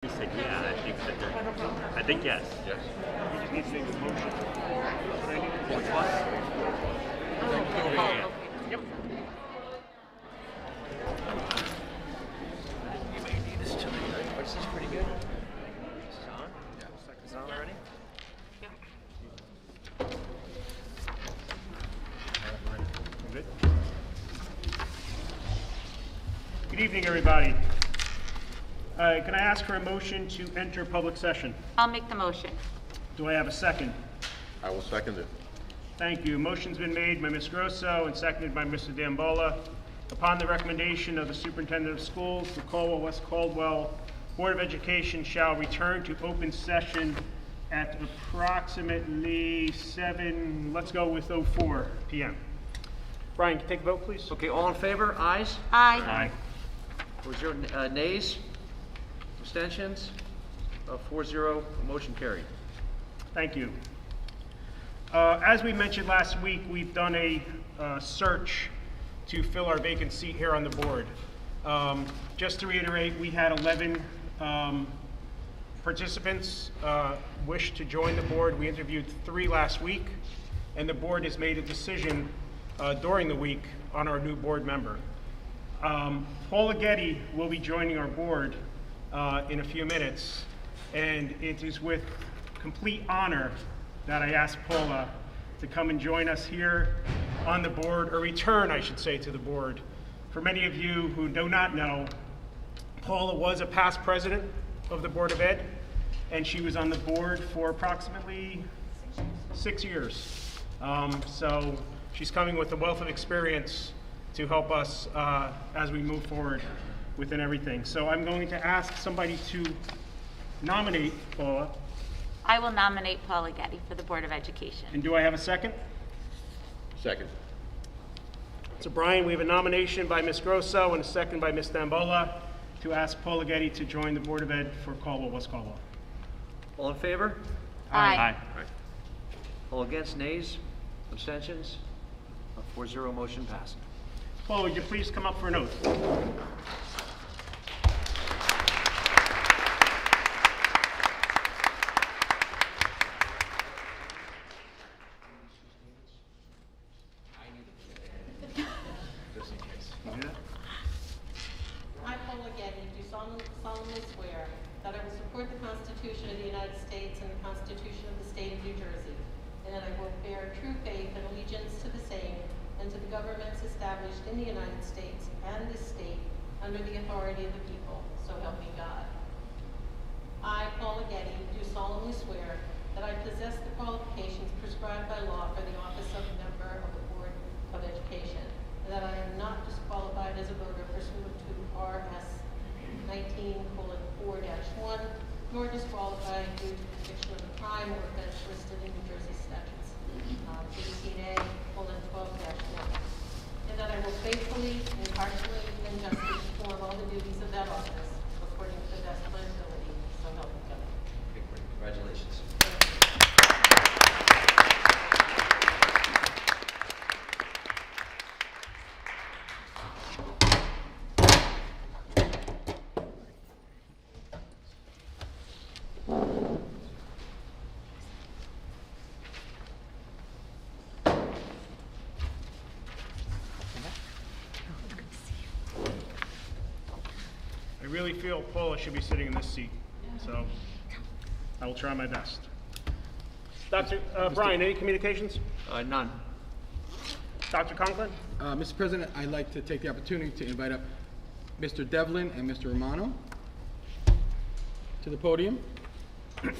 He said, yeah, I think yes. Yes. You just need to make a motion. Which one? Yeah. Yep. You may need this tonight. Oh, this is pretty good. This is on? Yeah. It's on already? Good. Good evening, everybody. Can I ask for a motion to enter public session? I'll make the motion. Do I have a second? I will second it. Thank you. Motion's been made by Ms. Grosso and seconded by Mr. Dambola. Upon the recommendation of the Superintendent of Schools, the Caldwell-West Caldwell Board of Education shall return to open session at approximately 04 p.m. Brian, can you take a vote, please? Okay, all in favor? Ayes? Aye. 4-0. Nays? Abstentions? 4-0. Motion carried. Thank you. As we mentioned last week, we've done a search to fill our vacant seat here on the board. Just to reiterate, we had 11 participants wish to join the board. We interviewed 3 last week, and the board has made a decision during the week on our new board member. Paula Getty will be joining our board in a few minutes, and it is with complete honor that I ask Paula to come and join us here on the board, or return, I should say, to the board. For many of you who do not know, Paula was a past president of the Board of Ed, and she was on the board for approximately 6 years. So she's coming with a wealth of experience to help us as we move forward within everything. So I'm going to ask somebody to nominate Paula. I will nominate Paula Getty for the Board of Education. And do I have a second? Second. So Brian, we have a nomination by Ms. Grosso and a second by Ms. Dambola to ask Paula Getty to join the Board of Ed for Caldwell-West Caldwell. All in favor? Aye. All against? Nays? Abstentions? 4-0. Motion passed. Paula, would you please come up for an oath? Just in case. I, Paula Getty, do solemnly swear that I will support the Constitution of the United States and the Constitution of the State of New Jersey, and that I will bear true faith and allegiance to the same and to the governments established in the United States and this state under the authority of the people, so help me God. I, Paula Getty, do solemnly swear that I possess the qualifications prescribed by law for the office of member of the Board of Education, and that I am not disqualified as a voter pursuant to RS 19:4-1, nor disqualified due to conviction of a crime or offense listed in New Jersey statutes 18A:12-1, and that I will faithfully, impartially, and justly perform all the duties of that office according to the best of my ability, so help me God. Okay, great. Congratulations. I really feel Paula should be sitting in this seat, so I will try my best. Dr. Brian, any communications? None. Dr. Conklin? Mr. President, I'd like to take the opportunity to invite up Mr. Devlin and Mr. Romano to the podium. And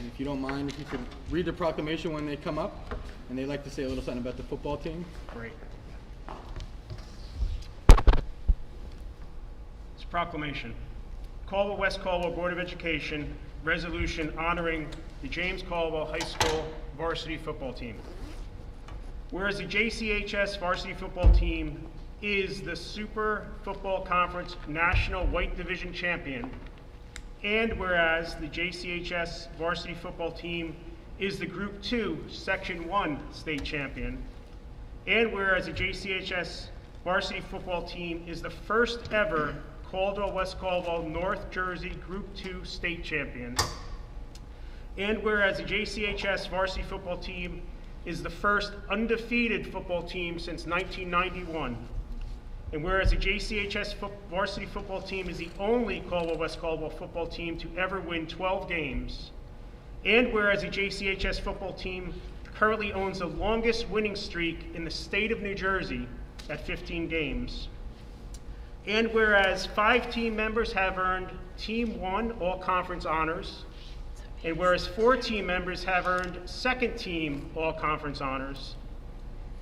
if you don't mind, if you could read the proclamation when they come up, and they'd like to say a little something about the football team. Great. It's a proclamation. Caldwell-West Caldwell Board of Education resolution honoring the James Caldwell High School varsity football team. Whereas the JCHS varsity football team is the Super Football Conference National White Division champion, and whereas the JCHS varsity football team is the Group 2 Section 1 state champion, and whereas the JCHS varsity football team is the first ever Caldwell-West Caldwell North Jersey Group 2 state champions. And whereas the JCHS varsity football team is the first undefeated football team since 1991. And whereas the JCHS varsity football team is the only Caldwell-West Caldwell football team to ever win 12 games. And whereas the JCHS football team currently owns the longest winning streak in the state of New Jersey at 15 games. And whereas 5 team members have earned Team 1 All-Conference honors, and whereas 4 team members have earned second team All-Conference honors,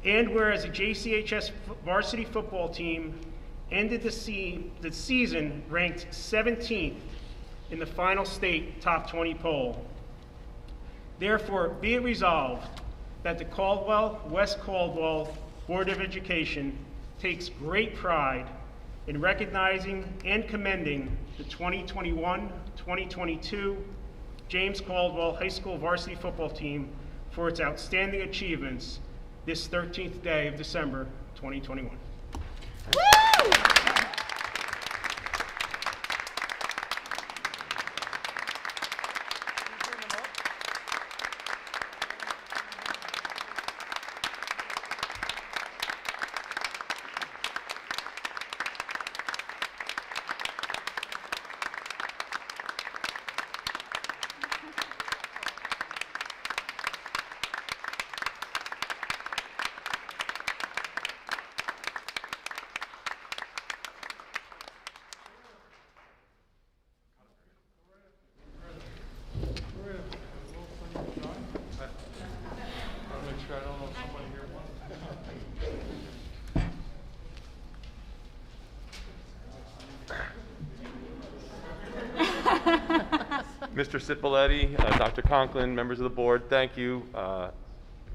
and whereas the JCHS varsity football team ended the season ranked 17th in the final state top 20 poll. Therefore, be it resolved that the Caldwell-West Caldwell Board of Education takes great pride in recognizing and commending the 2021-2022 James Caldwell High School varsity football team for its outstanding achievements this 13th day of December 2021. Mr. Cipoletti, Dr. Conklin, members of the board, thank you for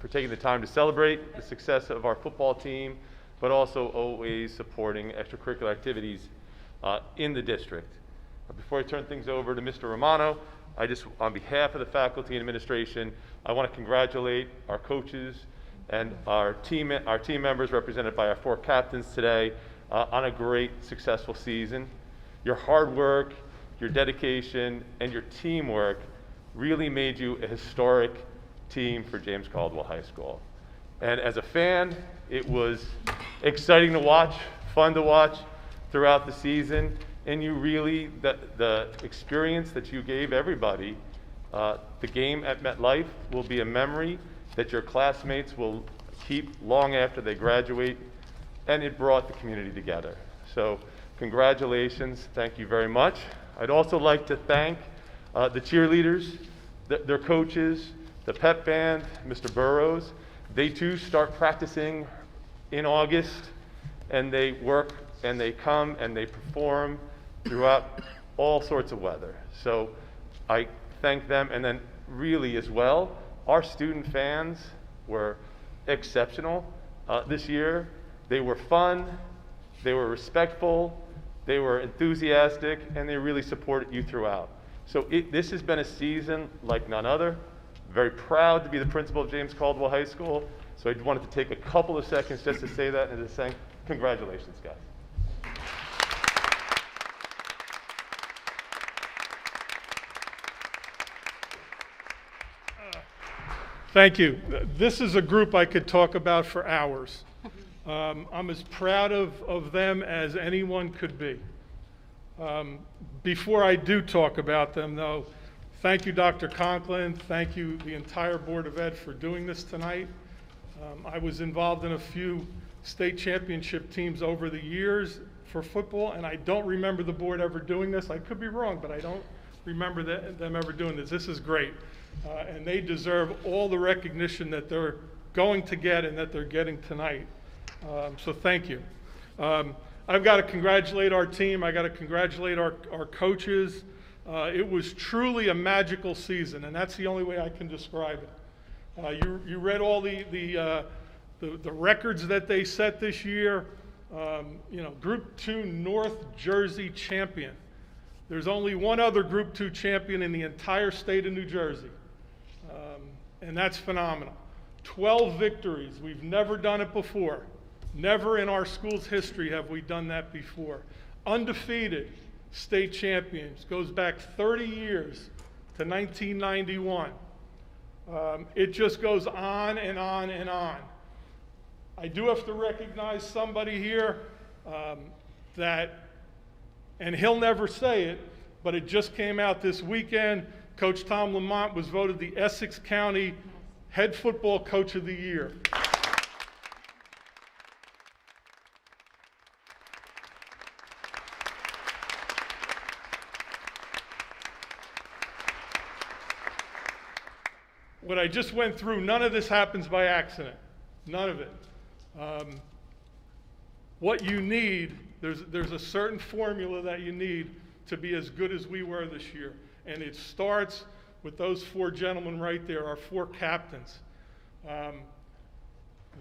taking the time to celebrate the success of our football team, but also always supporting extracurricular activities in the district. Before I turn things over to Mr. Romano, I just, on behalf of the faculty and administration, I want to congratulate our coaches and our team members represented by our 4 captains today on a great, successful season. Your hard work, your dedication, and your teamwork really made you a historic team for James Caldwell High School. And as a fan, it was exciting to watch, fun to watch throughout the season, and you really, the experience that you gave everybody, the game at MetLife will be a memory that your classmates will keep long after they graduate, and it brought the community together. So congratulations, thank you very much. I'd also like to thank the cheerleaders, their coaches, the pep band, Mr. Burrows. They too start practicing in August, and they work and they come and they perform throughout all sorts of weather. So I thank them, and then really as well, our student fans were exceptional this year. They were fun, they were respectful, they were enthusiastic, and they really supported you throughout. So this has been a season like none other. Very proud to be the principal of James Caldwell High School. So I wanted to take a couple of seconds just to say that and to say congratulations, guys. Thank you. This is a group I could talk about for hours. I'm as proud of them as anyone could be. Before I do talk about them, though, thank you, Dr. Conklin. Thank you, the entire Board of Ed, for doing this tonight. I was involved in a few state championship teams over the years for football, and I don't remember the board ever doing this. I could be wrong, but I don't remember them ever doing this. This is great. And they deserve all the recognition that they're going to get and that they're getting tonight. So thank you. I've got to congratulate our team. I got to congratulate our coaches. It was truly a magical season, and that's the only way I can describe it. You read all the records that they set this year. Group 2 North Jersey champion. There's only one other Group 2 champion in the entire state of New Jersey, and that's phenomenal. 12 victories. We've never done it before. Never in our school's history have we done that before. undefeated state champions. Goes back 30 years to 1991. It just goes on and on and on. I do have to recognize somebody here that, and he'll never say it, but it just came out this weekend. Coach Tom Lamont was voted the Essex County Head Football Coach of the Year. What I just went through, none of this happens by accident. None of it. What you need, there's a certain formula that you need to be as good as we were this year. And it starts with those 4 gentlemen right there, our 4 captains.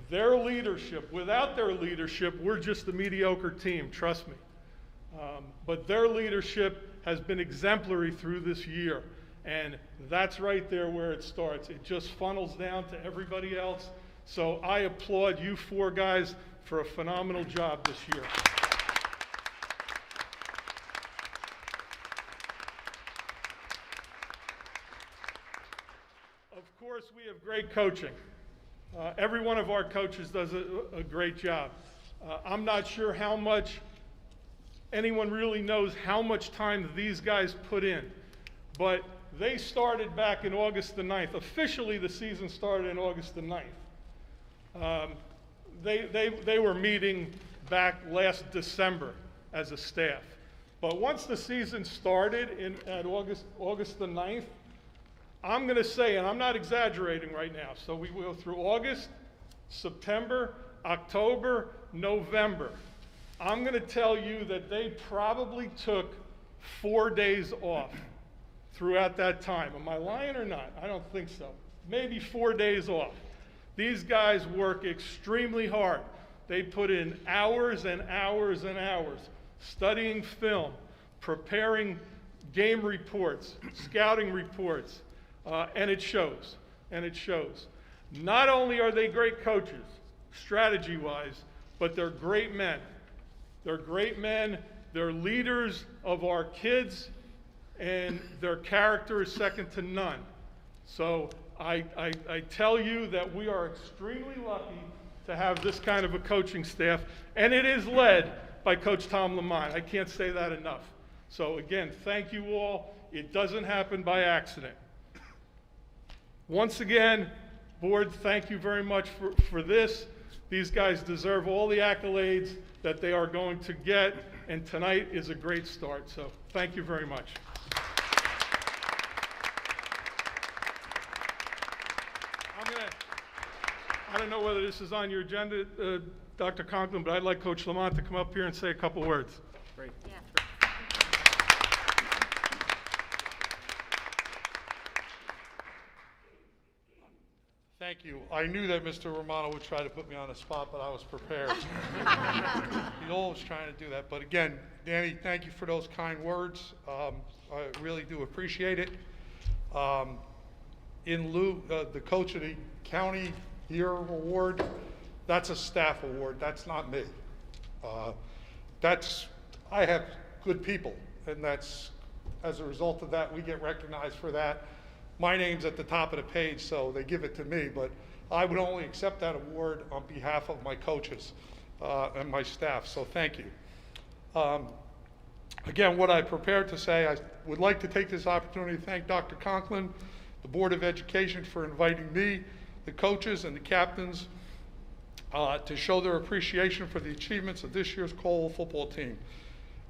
Their leadership, without their leadership, we're just a mediocre team, trust me. But their leadership has been exemplary through this year. And that's right there where it starts. It just funnels down to everybody else. So I applaud you 4 guys for a phenomenal job this year. Of course, we have great coaching. Every one of our coaches does a great job. I'm not sure how much anyone really knows how much time these guys put in, but they started back in August the 9th. Officially, the season started in August the 9th. They were meeting back last December as a staff. But once the season started at August the 9th, I'm going to say, and I'm not exaggerating right now, so we go through August, September, October, November. I'm going to tell you that they probably took 4 days off throughout that time. Am I lying or not? I don't think so. Maybe 4 days off. These guys work extremely hard. They put in hours and hours and hours studying film, preparing game reports, scouting reports, and it shows. And it shows. Not only are they great coaches, strategy-wise, but they're great men. They're great men. They're leaders of our kids, and their character is second to none. So I tell you that we are extremely lucky to have this kind of a coaching staff, and it is led by Coach Tom Lamont. I can't say that enough. So again, thank you all. It doesn't happen by accident. Once again, board, thank you very much for this. These guys deserve all the accolades that they are going to get, and tonight is a great start. So thank you very much. I don't know whether this is on your agenda, Dr. Conklin, but I'd like Coach Lamont to come up here and say a couple words. Great. Yeah. Thank you. I knew that Mr. Romano would try to put me on the spot, but I was prepared. He's always trying to do that. But again, Danny, thank you for those kind words. I really do appreciate it. In lieu, the Coach of the County Year Award, that's a staff award. That's not me. I have good people, and that's, as a result of that, we get recognized for that. My name's at the top of the page, so they give it to me, but I would only accept that award on behalf of my coaches and my staff, so thank you. Again, what I prepared to say, I would like to take this opportunity to thank Dr. Conklin, the Board of Education, for inviting me, the coaches, and the captains to show their appreciation for the achievements of this year's Caldwell football team.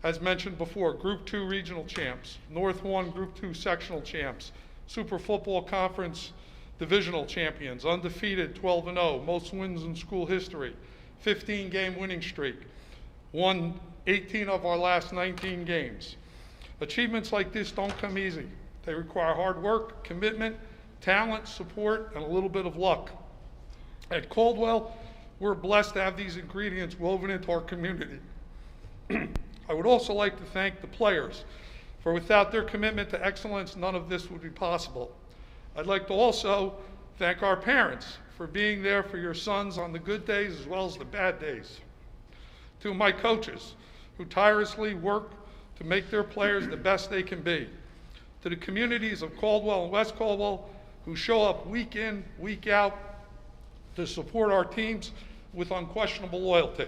As mentioned before, Group 2 regional champs, North 1 Group 2 sectional champs, Super Football Conference divisional champions, undefeated 12-0, most wins in school history, 15-game winning streak, won 18 of our last 19 games. Achievements like this don't come easy. They require hard work, commitment, talent, support, and a little bit of luck. At Caldwell, we're blessed to have these ingredients woven into our community. I would also like to thank the players, for without their commitment to excellence, none of this would be possible. I'd like to also thank our parents for being there for your sons on the good days as well as the bad days. To my coaches, who tirelessly work to make their players the best they can be. To the communities of Caldwell and West Caldwell who show up week in, week out to support our teams with unquestionable loyalty.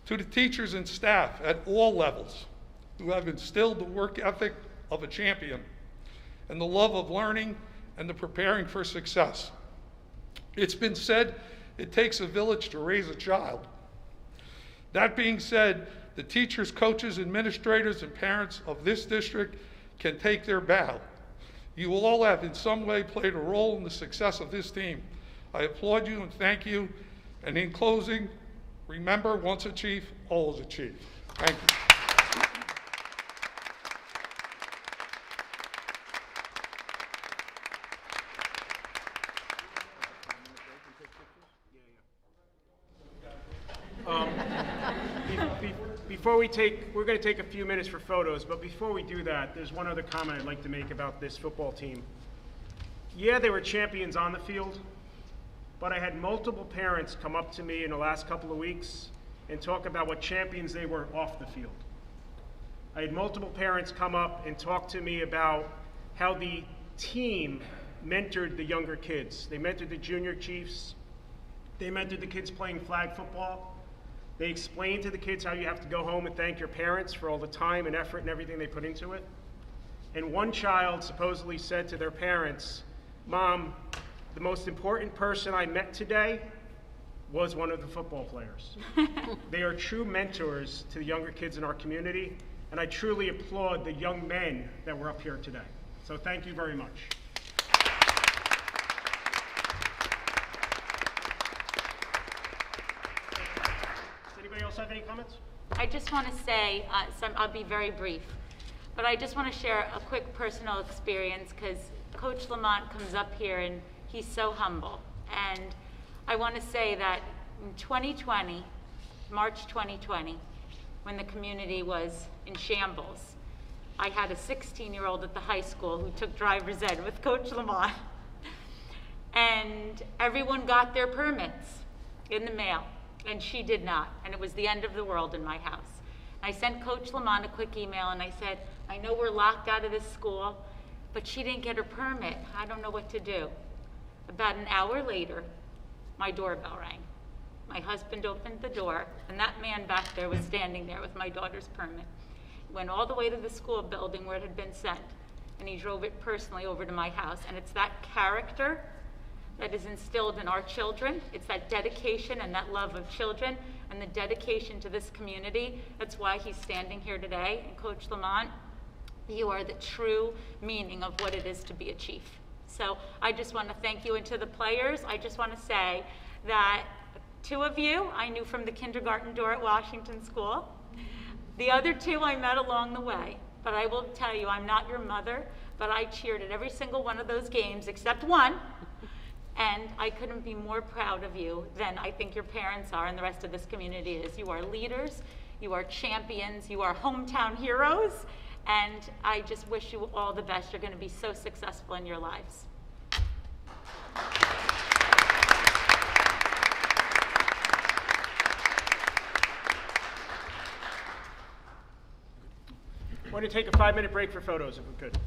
To the teachers and staff at all levels who have instilled the work ethic of a champion and the love of learning and the preparing for success. It's been said it takes a village to raise a child. That being said, the teachers, coaches, administrators, and parents of this district can take their bow. You all have in some way played a role in the success of this team. I applaud you and thank you. And in closing, remember, once a chief, always a chief. Thank you. We're going to take a few minutes for photos, but before we do that, there's one other comment I'd like to make about this football team. Yeah, they were champions on the field, but I had multiple parents come up to me in the last couple of weeks and talk about what champions they were off the field. I had multiple parents come up and talk to me about how the team mentored the younger kids. They mentored the junior chiefs. They mentored the kids playing flag football. They explained to the kids how you have to go home and thank your parents for all the time and effort and everything they put into it. And one child supposedly said to their parents, "Mom, the most important person I met today was one of the football players." They are true mentors to the younger kids in our community, and I truly applaud the young men that were up here today. So thank you very much. Anybody else have any comments? I just want to say, I'll be very brief, but I just want to share a quick personal experience because Coach Lamont comes up here and he's so humble. And I want to say that in 2020, March 2020, when the community was in shambles, I had a 16-year-old at the high school who took driver's ed with Coach Lamont. And everyone got their permits in the mail, and she did not. And it was the end of the world in my house. I sent Coach Lamont a quick email and I said, "I know we're locked out of this school, but she didn't get her permit. I don't know what to do." About an hour later, my doorbell rang. My husband opened the door, and that man back there was standing there with my daughter's permit. He went all the way to the school building where it had been sent, and he drove it personally over to my house. And it's that character that is instilled in our children. It's that dedication and that love of children and the dedication to this community. That's why he's standing here today. And Coach Lamont, you are the true meaning of what it is to be a chief. So I just want to thank you. And to the players, I just want to say that 2 of you I knew from the kindergarten door at Washington School. The other 2 I met along the way. But I will tell you, I'm not your mother, but I cheered at every single one of those games except one. And I couldn't be more proud of you than I think your parents are and the rest of this community is. You are leaders, you are champions, you are hometown heroes, and I just wish you all the best. You're going to be so successful in your lives. I want to take a 5-minute break for photos if we could.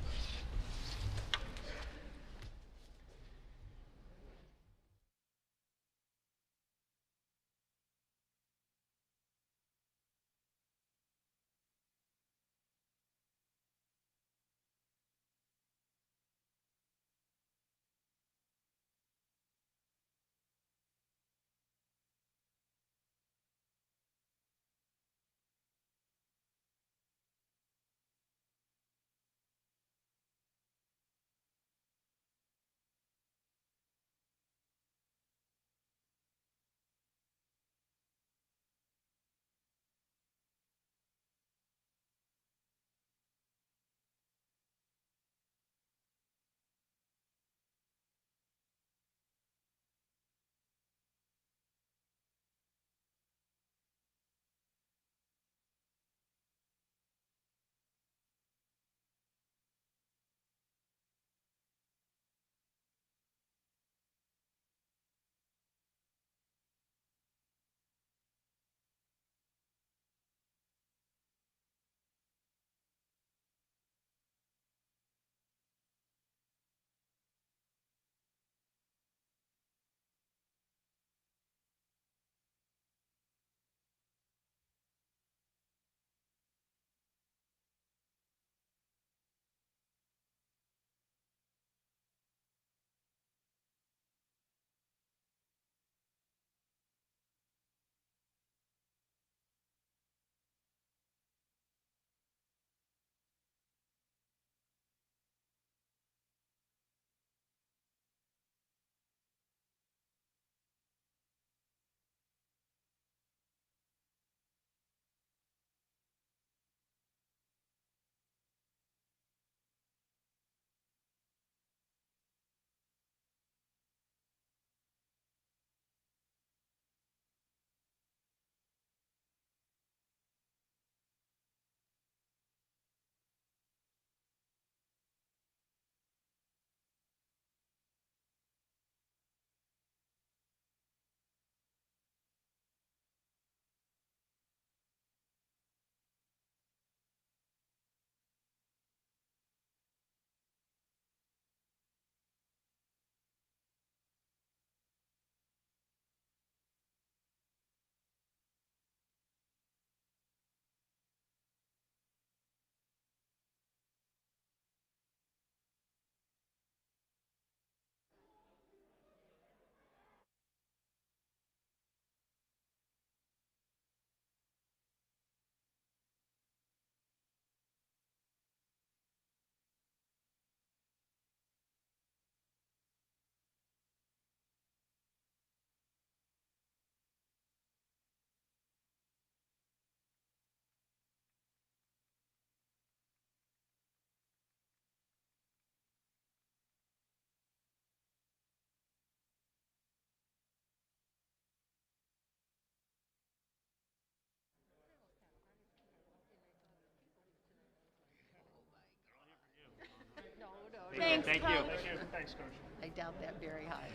Thanks, Thank you. Coach. Thank you. Thanks, Coach. I doubt that very high.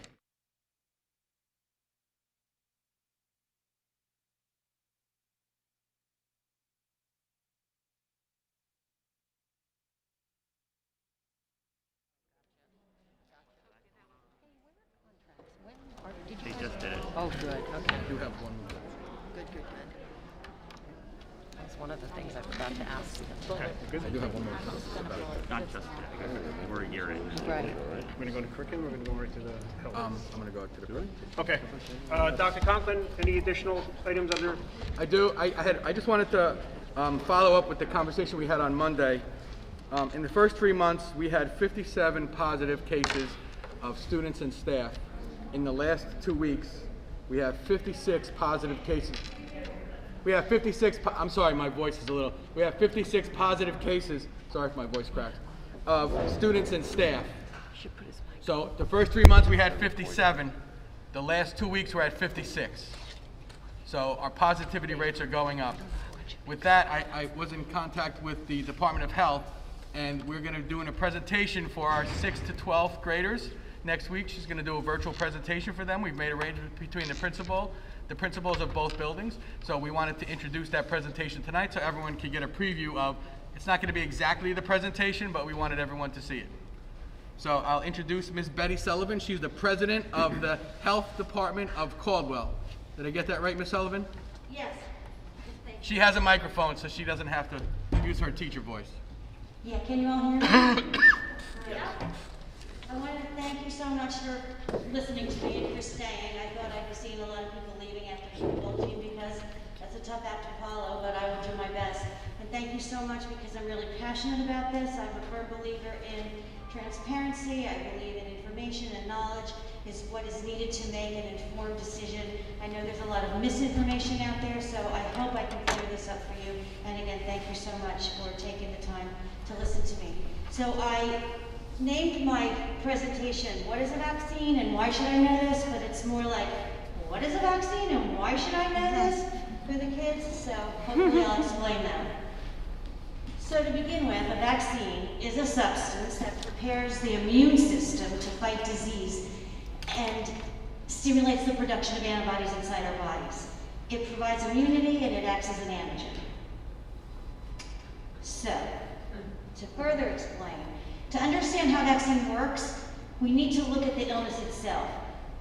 Did They you just did it. Oh, good, okay. I do have one more. Good. That's one of the things I forgot to ask you. Okay, I do have one more comment about it. not just yet. We're a year in. Right. We're going to go to curriculum, or we're going to go right to the health? I'm gonna go to the presentation. Okay. Dr. Conklin, any additional items under? I do. I just wanted to follow up with the conversation we had on Monday. In the first 3 months, we had 57 positive cases of students and staff. In the last 2 weeks, we have 56 positive cases. We have 56, I'm sorry, my voice is a little, we have 56 positive cases, sorry if my voice cracks, of students and staff. So the first 3 months, we had 57. The last 2 weeks, we're at 56. So our positivity rates are going up. With that, I was in contact with the Department of Health, and we're going to be doing a presentation for our 6th to 12th graders. Next week, she's going to do a virtual presentation for them. We've made arrangements between the principals of both buildings. So we wanted to introduce that presentation tonight so everyone could get a preview of, it's not going to be exactly the presentation, but we wanted everyone to see it. So I'll introduce Ms. Betty Sullivan. She's the president of the Health Department of Caldwell. Did I get that right, Ms. Sullivan? Yes. Thank you. She has a microphone, so she doesn't have to use her teacher voice. Yeah, can you all hear me? Yeah. I wanted to thank you so much for listening to me and for staying. I thought I'd be seeing a lot of people leaving after the football team because that's a tough act to follow, but I will do my best. And thank you so much because I'm really passionate about this. I'm a firm believer in transparency. I believe in information and knowledge is what is needed to make an informed decision. I know there's a lot of misinformation out there, so I hope I can clear this up for you. And again, thank you so much for taking the time to listen to me. So I named my presentation, What is a Vaccine and Why Should I Know This? But it's more like, what is a vaccine and why should I know this for the kids? So hopefully I'll explain that. So to begin with, a vaccine is a substance that prepares the immune system to fight disease and stimulates the production of antibodies inside our bodies. It provides immunity and it acts as an antigen. So, to further explain, to understand how vaccine works, we need to look at the illness itself.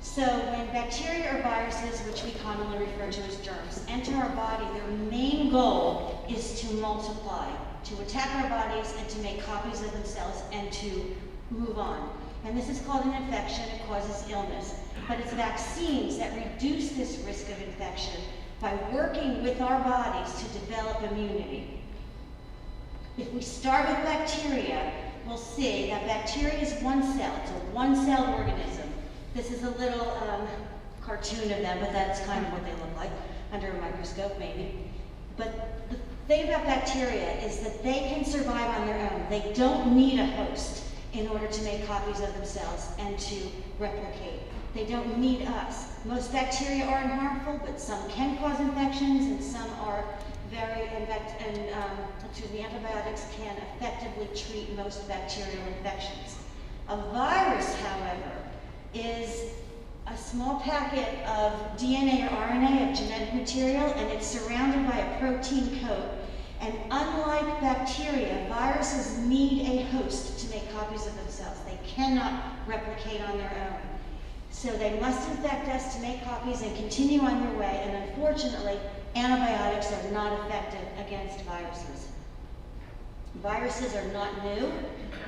So when bacteria or viruses, which we commonly refer to as germs, enter our body, their main goal is to multiply, to attack our bodies and to make copies of themselves and to move on. And this is called an infection. It causes illness. But it's vaccines that reduce this risk of infection by working with our bodies to develop immunity. If we start with bacteria, we'll see that bacteria is one cell. It's a one-celled organism. This is a little cartoon of them, but that's kind of what they look like under a microscope, maybe. But the thing about bacteria is that they can survive on their own. They don't need a host in order to make copies of themselves and to replicate. They don't need us. Most bacteria aren't harmful, but some can cause infections, and some are antibiotics can effectively treat most bacterial infections. A virus, however, is a small packet of DNA or RNA of genetic material, and it's surrounded by a protein coat. And unlike bacteria, viruses need a host to make copies of themselves. They cannot replicate on their own. So they must infect us to make copies and continue on their way, and unfortunately, antibiotics are not effective against viruses. Viruses are not new.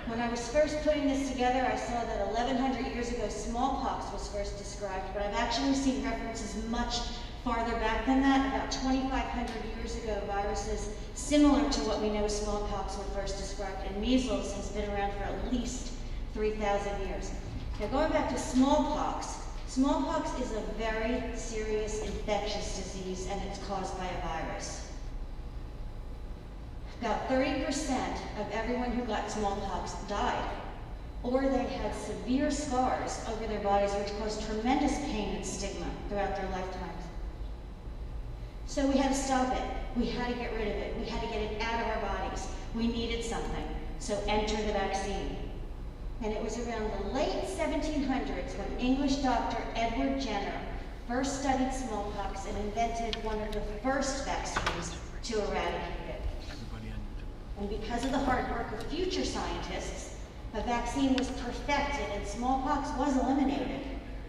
When I was first putting this together, I saw that 1,100 years ago, smallpox was first described, but I've actually seen references much farther back than that. About 2,500 years ago, viruses similar to what we know smallpox were first described, and measles has been around for at least 3,000 years. Now going back to smallpox, smallpox is a very serious infectious disease, and it's caused by a virus. About 30% of everyone who got smallpox died, or they had severe scars over their bodies which caused tremendous pain and stigma throughout their lifetimes. So we had to stop it. We had to get rid of it. We had to get it out of our bodies. We needed something. So enter the vaccine. And it was around the late 1700s when English doctor Edward Jenner first studied smallpox and invented one of the first vaccines to eradicate it. And because of the hard work of future scientists, a vaccine was perfected and smallpox was eliminated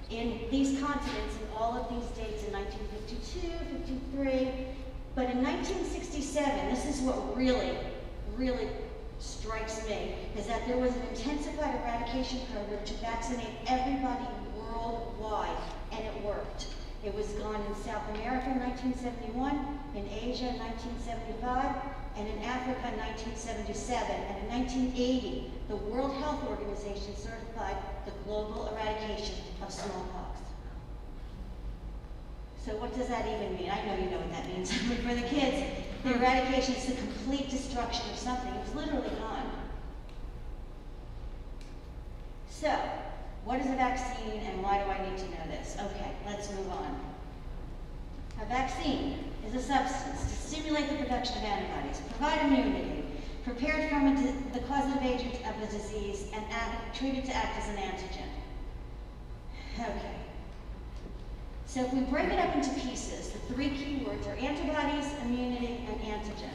in these continents in all of these dates in 1952, 53. But in 1967, this is what really strikes me, is that there was an intensified eradication program to vaccinate everybody worldwide, and it worked. It was gone in South America in 1971, in Asia in 1975, and in Africa in 1977. And in 1980, the World Health Organization certified the global eradication of smallpox. So what does that even mean? I know you know what that means. But for the kids, the eradication is the complete destruction of something. It was literally gone. So, what is a vaccine and why do I need to know this? Okay, let's move on. A vaccine is a substance to stimulate the production of antibodies, provide immunity, prepared from the causative agent of the disease, and treated to act as an antigen. Okay. So if we break it up into pieces, the three key words are antibodies, immunity, and antigen.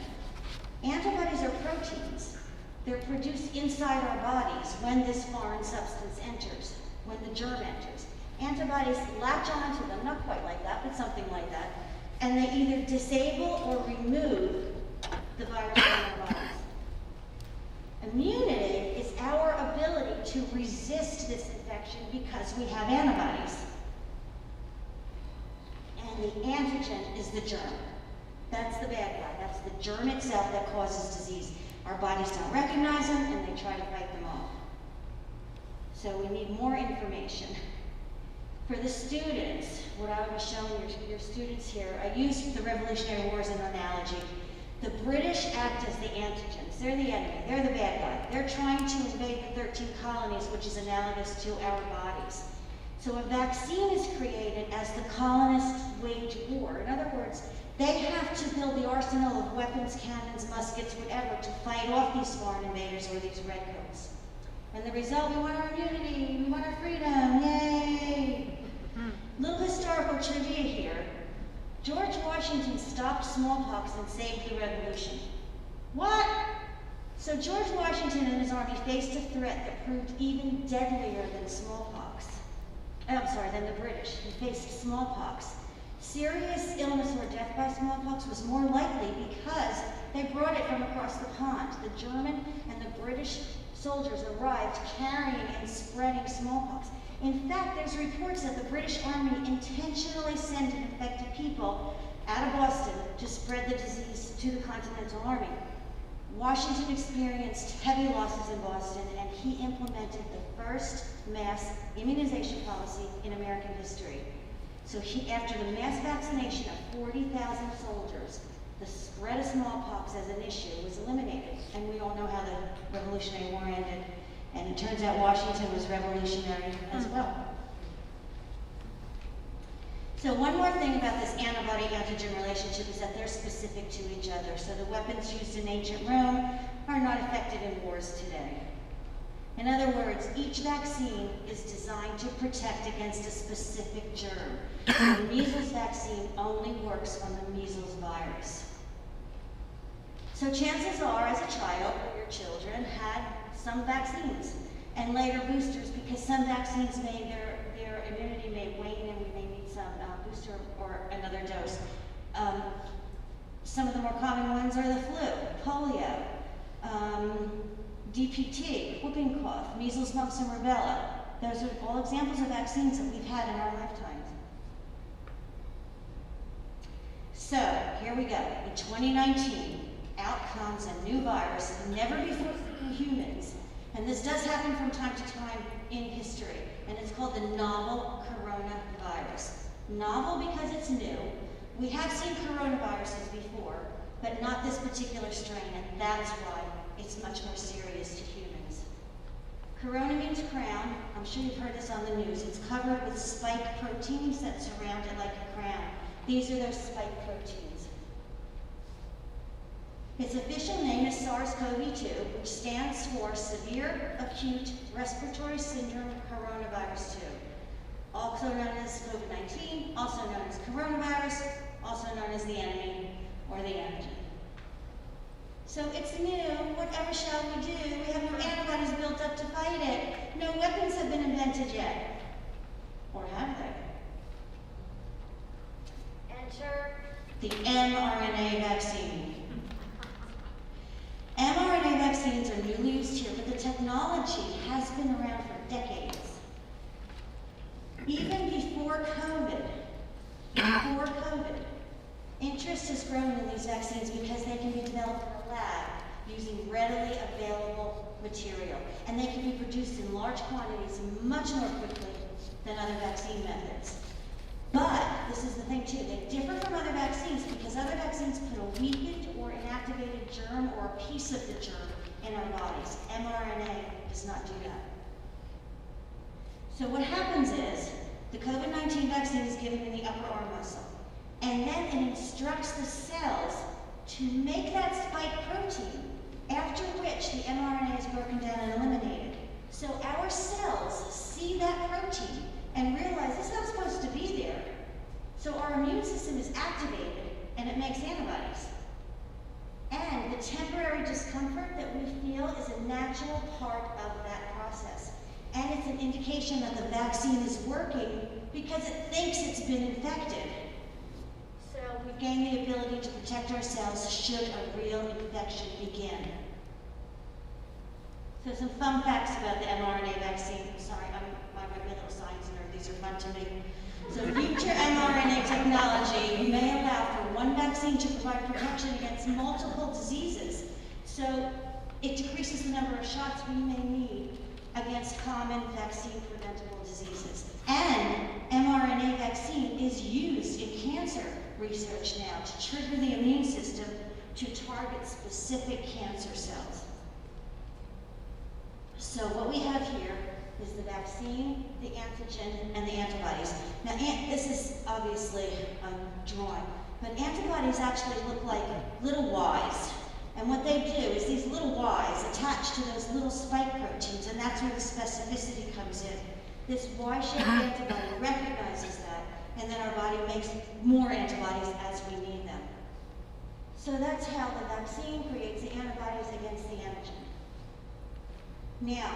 Antibodies are proteins. They're produced inside our bodies when this foreign substance enters, when the germ enters. Antibodies latch onto them, not quite like that, but something like that, and they either disable or remove the virus from our bodies. Immunity is our ability to resist this infection because we have antibodies. And the antigen is the germ. That's the bad guy. That's the germ itself that causes disease. Our bodies don't recognize them and they try to fight them off. So we need more information. For the students, what I was showing your students here, I used the Revolutionary War as an analogy. The British act as the antigens. They're the enemy. They're the bad guy. They're trying to invade the 13 colonies, which is analogous to our bodies. So a vaccine is created as the colonists wage war. In other words, they have to build the arsenal of weapons, cannons, muskets, whatever, to fight off these foreign invaders or these redcoats. And the result, we want our immunity, we want our freedom, yay! Little historical trivia here. George Washington stopped smallpox and saved the revolution. What? So George Washington and his army faced a threat that proved even deadlier than smallpox. Than the British. He faced smallpox. Serious illness or death by smallpox was more likely because they brought it from across the pond. The German and the British soldiers arrived carrying and spreading smallpox. In fact, there's reports that the British Army intentionally sent infected people out of Boston to spread the disease to the Continental Army. Washington experienced heavy losses in Boston, and he implemented the first mass immunization policy in American history. So after the mass vaccination of 40,000 soldiers, the spread of smallpox as an issue was eliminated. And we all know how the Revolutionary War ended. And it turns out Washington was revolutionary as well. So one more thing about this antibody-antigen relationship is that they're specific to each other. So the weapons used in ancient Rome are not effective in wars today. In other words, each vaccine is designed to protect against a specific germ. The measles vaccine only works on the measles virus. So chances are, as a child, your children had some vaccines and later boosters, because some vaccines their immunity may wane and we may need some booster or another dose. Some of the more common ones are the flu, polio, DPT, whooping cough, measles, mumps, and rubella. Those are all examples of vaccines that we've had in our lifetimes. So, here we go. In 2019, out comes a new virus, never before seen in humans. And this does happen from time to time in history. And it's called the novel coronavirus. Novel because it's new. We have seen coronaviruses before, but not this particular strain, and that's why it's much more serious to humans. Corona means crown. I'm sure you've heard this on the news. It's covered with spike proteins that surround it like a crown. These are those spike proteins. Its official name is SARS-CoV-2, which stands for Severe Acute Respiratory Syndrome Coronavirus 2, also known as COVID-19, also known as coronavirus, also known as the enemy or the antigen. So it's new. Whatever shall we do? We have no antibodies built up to fight it. No weapons have been invented yet. Or have they? Enter the mRNA vaccine. mRNA vaccines are newly used here, but the technology has been around for decades. Even before COVID, interest has grown in these vaccines because they can be developed in a lab using readily available material. And they can be produced in large quantities much more quickly than other vaccine methods. But, this is the thing too, they differ from other vaccines because other vaccines put a weakened or inactivated germ or a piece of the germ in our bodies. mRNA does not do that. So what happens is, the COVID-19 vaccine is given in the upper arm muscle, and then it instructs the cells to make that spike protein, after which the mRNA is broken down and eliminated. So our cells see that protein and realize it's not supposed to be there. So our immune system is activated and it makes antibodies. And the temporary discomfort that we feel is a natural part of that process. And it's an indication that the vaccine is working because it thinks it's been infected. So we gain the ability to protect ourselves should a real infection begin. So some fun facts about the mRNA vaccine. Sorry, I'm my little science nerd. These are fun to me. So future mRNA technology may allow for one vaccine to provide protection against multiple diseases. So it decreases the number of shots we may need against common vaccine preventable diseases. And mRNA vaccine is used in cancer research now to trigger the immune system to target specific cancer cells. So what we have here is the vaccine, the antigen, and the antibodies. Now, this is obviously a drawing, but antibodies actually look like little Ys. And what they do is these little Ys attach to those little spike proteins, and that's where the specificity comes in. This Y-shaped antibody recognizes that, and then our body makes more antibodies as we need them. So that's how the vaccine creates the antibodies against the antigen. Now,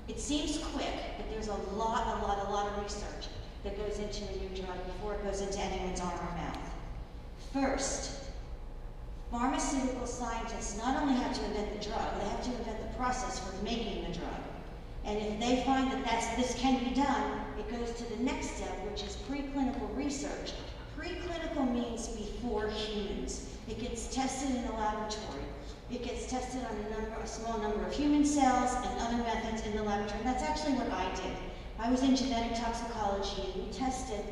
it seems quick, but there's a lot of research that goes into a new drug before it goes into anyone's arm or mouth. First, pharmaceutical scientists not only have to invent the drug, they have to invent the process for making the drug. And if they find that this can be done, it goes to the next step, which is preclinical research. Preclinical means before humans. It gets tested in a laboratory. It gets tested on a small number of human cells and other methods in the laboratory. That's actually what I did. I was in genetic toxicology, and we tested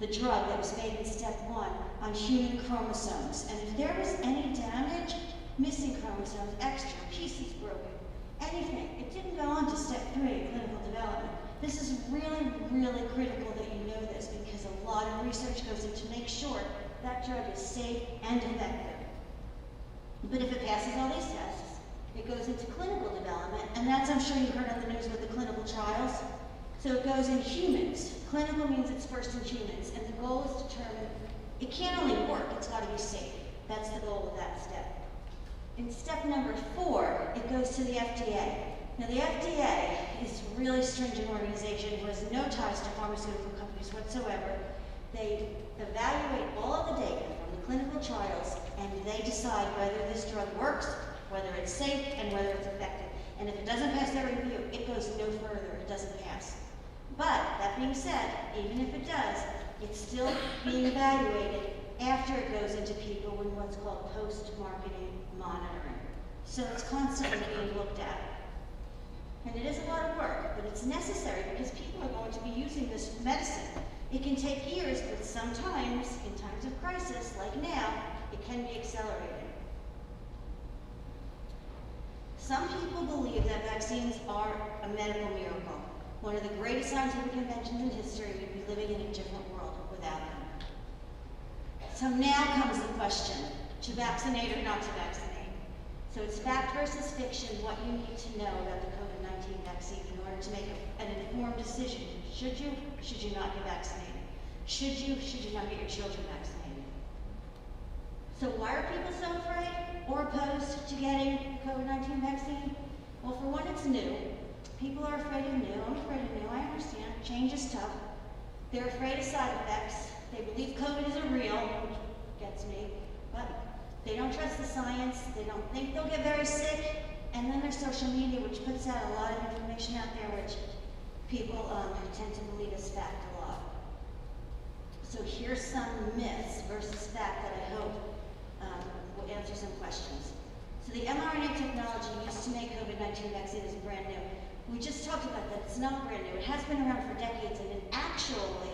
the drug that was made in step 1 on human chromosomes. And if there was any damage, missing chromosomes, extra, pieces broken, anything, it didn't go on to step 3, clinical development. This is really critical that you know this because a lot of research goes in to make sure that drug is safe and effective. But if it passes all these tests, it goes into clinical development, and that's, I'm sure you heard on the news with the clinical trials. So it goes in humans. Clinical means it's first in humans, and the goal is to determine, it can't only work, it's got to be safe. That's the goal of that step. In step number 4, it goes to the FDA. Now the FDA is a really stringent organization who has no ties to pharmaceutical companies whatsoever. They evaluate all of the data from the clinical trials, and they decide whether this drug works, whether it's safe, and whether it's effective. And if it doesn't pass their review, it goes no further, it doesn't pass. But, that being said, even if it does, it's still being evaluated after it goes into people in what's called post-marketing monitoring. So it's constantly being looked at. And it is a lot of work, but it's necessary because people are going to be using this medicine. It can take years, but sometimes, in times of crisis, like now, it can be accelerated. Some people believe that vaccines are a medical miracle, one of the greatest scientific inventions in history. We'd be living in a different world without them. So now comes the question, to vaccinate or not to vaccinate. So it's fact versus fiction, what you need to know about the COVID-19 vaccine in order to make an informed decision. Should you not get vaccinated? Should you not get your children vaccinated? So why are people so afraid or opposed to getting the COVID-19 vaccine? Well, for one, it's new. People are afraid of new. I'm afraid of new. I understand. Change is tough. They're afraid of side effects. They believe COVID isn't real, which gets me. But they don't trust the science. They don't think they'll get very sick. And then there's social media, which puts out a lot of information out there, which people tend to believe is fact a lot. So here's some myths versus fact that I hope will answer some questions. So the mRNA technology used to make COVID-19 vaccine is brand new. We just talked about that. It's not brand new. It has been around for decades, and it actually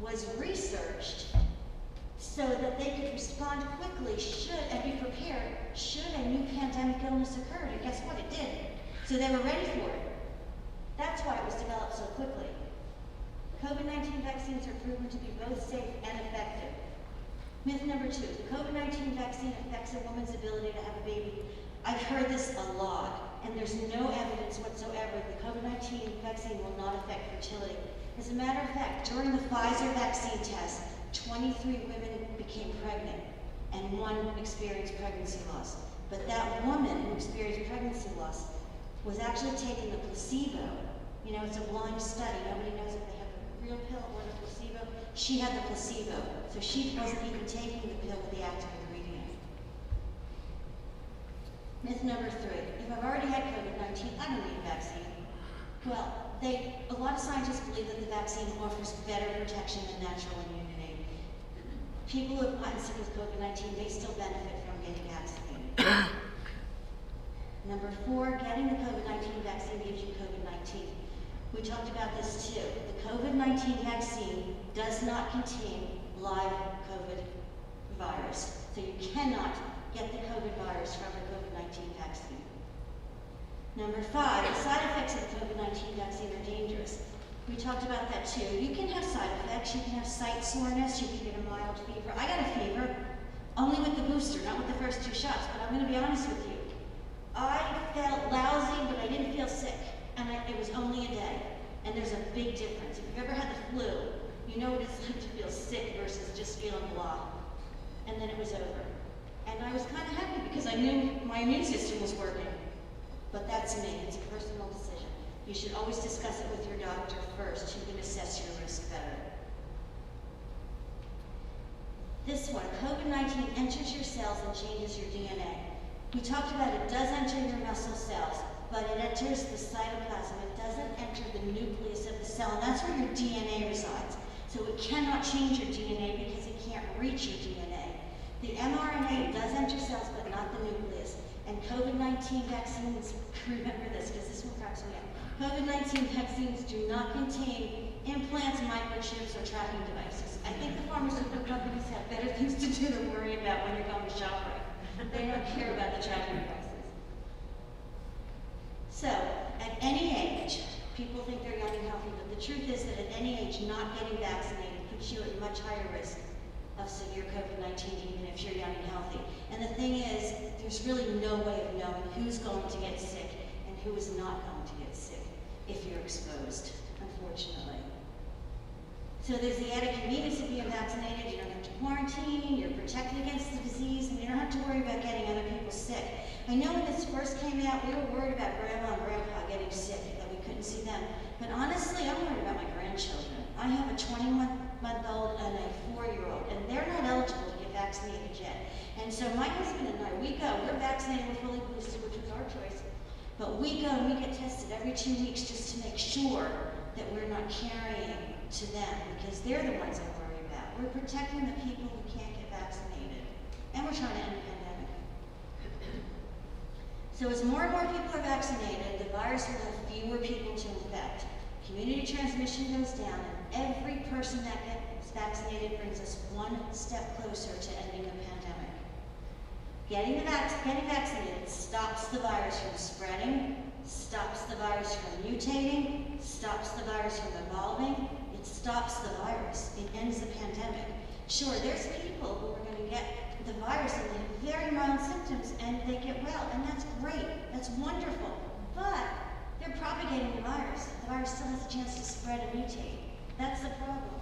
was researched so that they could respond quickly and be prepared should a new pandemic illness occur. And guess what? It did. So they were ready for it. That's why it was developed so quickly. COVID-19 vaccines are proven to be both safe and effective. Myth number 2, the COVID-19 vaccine affects a woman's ability to have a baby. I've heard this a lot, and there's no evidence whatsoever the COVID-19 vaccine will not affect fertility. As a matter of fact, during the Pfizer vaccine test, 23 women became pregnant, and 1 experienced pregnancy loss. But that woman who experienced pregnancy loss was actually taking the placebo. You know, it's a blind study. Nobody knows if they have a real pill or the placebo. She had the placebo, so she wasn't even taking the pill with the active ingredient. Myth number 3, if I've already had COVID-19, I don't need a vaccine. Well, a lot of scientists believe that the vaccine offers better protection than natural immunity. People who have gotten sick with COVID-19 may still benefit from getting vaccinated. Number 4, getting the COVID-19 vaccine gives you COVID-19. We talked about this too. The COVID-19 vaccine does not contain live COVID virus. So you cannot get the COVID virus from the COVID-19 vaccine. Number 5, the side effects of the COVID-19 vaccine are dangerous. We talked about that too. You can have side effects. You can have site soreness. You can get a mild fever. I got a fever, only with the booster, not with the first 2 shots. But I'm going to be honest with you. I felt lousy, but I didn't feel sick. And it was only a day. And there's a big difference. If you've ever had the flu, you know what it's like to feel sick versus just feeling blah. And then it was over. And I was kind of happy because I knew my immune system was working. But that's me. It's a personal decision. You should always discuss it with your doctor first, who can assess your risk better. This one, COVID-19 enters your cells and changes your DNA. We talked about it does enter your muscle cells, but it enters the cytoplasm. It doesn't enter the nucleus of the cell, and that's where your DNA resides. So it cannot change your DNA because it can't reach your DNA. The mRNA does enter cells, but not the nucleus. And COVID-19 vaccines, remember this because this one cracks me up. COVID-19 vaccines do not contain implants, microchips, or tracking devices. I think the pharmaceutical companies have better things to do than worry about when you're going to ShopRite. They don't care about the tracking devices. So, at any age, people think they're young and healthy, but the truth is that at any age, not getting vaccinated puts you at much higher risk of severe COVID-19, even if you're young and healthy. And the thing is, there's really no way of knowing who's going to get sick and who is not going to get sick if you're exposed, unfortunately. So there's the added convenience of being vaccinated. You don't have to quarantine, you're protected against the disease, and you don't have to worry about getting other people sick. I know when this first came out, we were worried about grandma and grandpa getting sick, that we couldn't see them. But honestly, I'm worried about my grandchildren. I have a 21-month-old and a 4-year-old, and they're not eligible to get vaccinated yet. And so my husband and I, we're vaccinated, we're fully boosted, which was our choice. But we go and we get tested every 2 weeks just to make sure that we're not carrying to them, because they're the ones I worry about. We're protecting the people who can't get vaccinated, and we're trying to end the pandemic. So as more and more people are vaccinated, the virus will have fewer people to infect. Community transmission goes down, and every person that gets vaccinated brings us one step closer to ending the pandemic. Getting vaccinated stops the virus from spreading, stops the virus from mutating, stops the virus from evolving. It stops the virus. It ends the pandemic. Sure, there's people who are going to get the virus and they have very mild symptoms and they get well, and that's great. That's wonderful. But they're propagating the virus. The virus still has a chance to spread and mutate. That's the problem.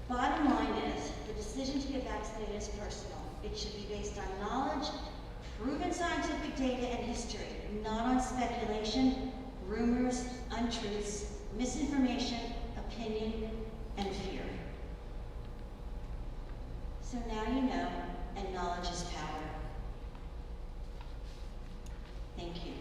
Bottom line is, the decision to get vaccinated is personal. It should be based on knowledge, proven scientific data, and history, not on speculation, rumors, untruths, misinformation, opinion, and fear. So now you know, and knowledge is power. Thank you.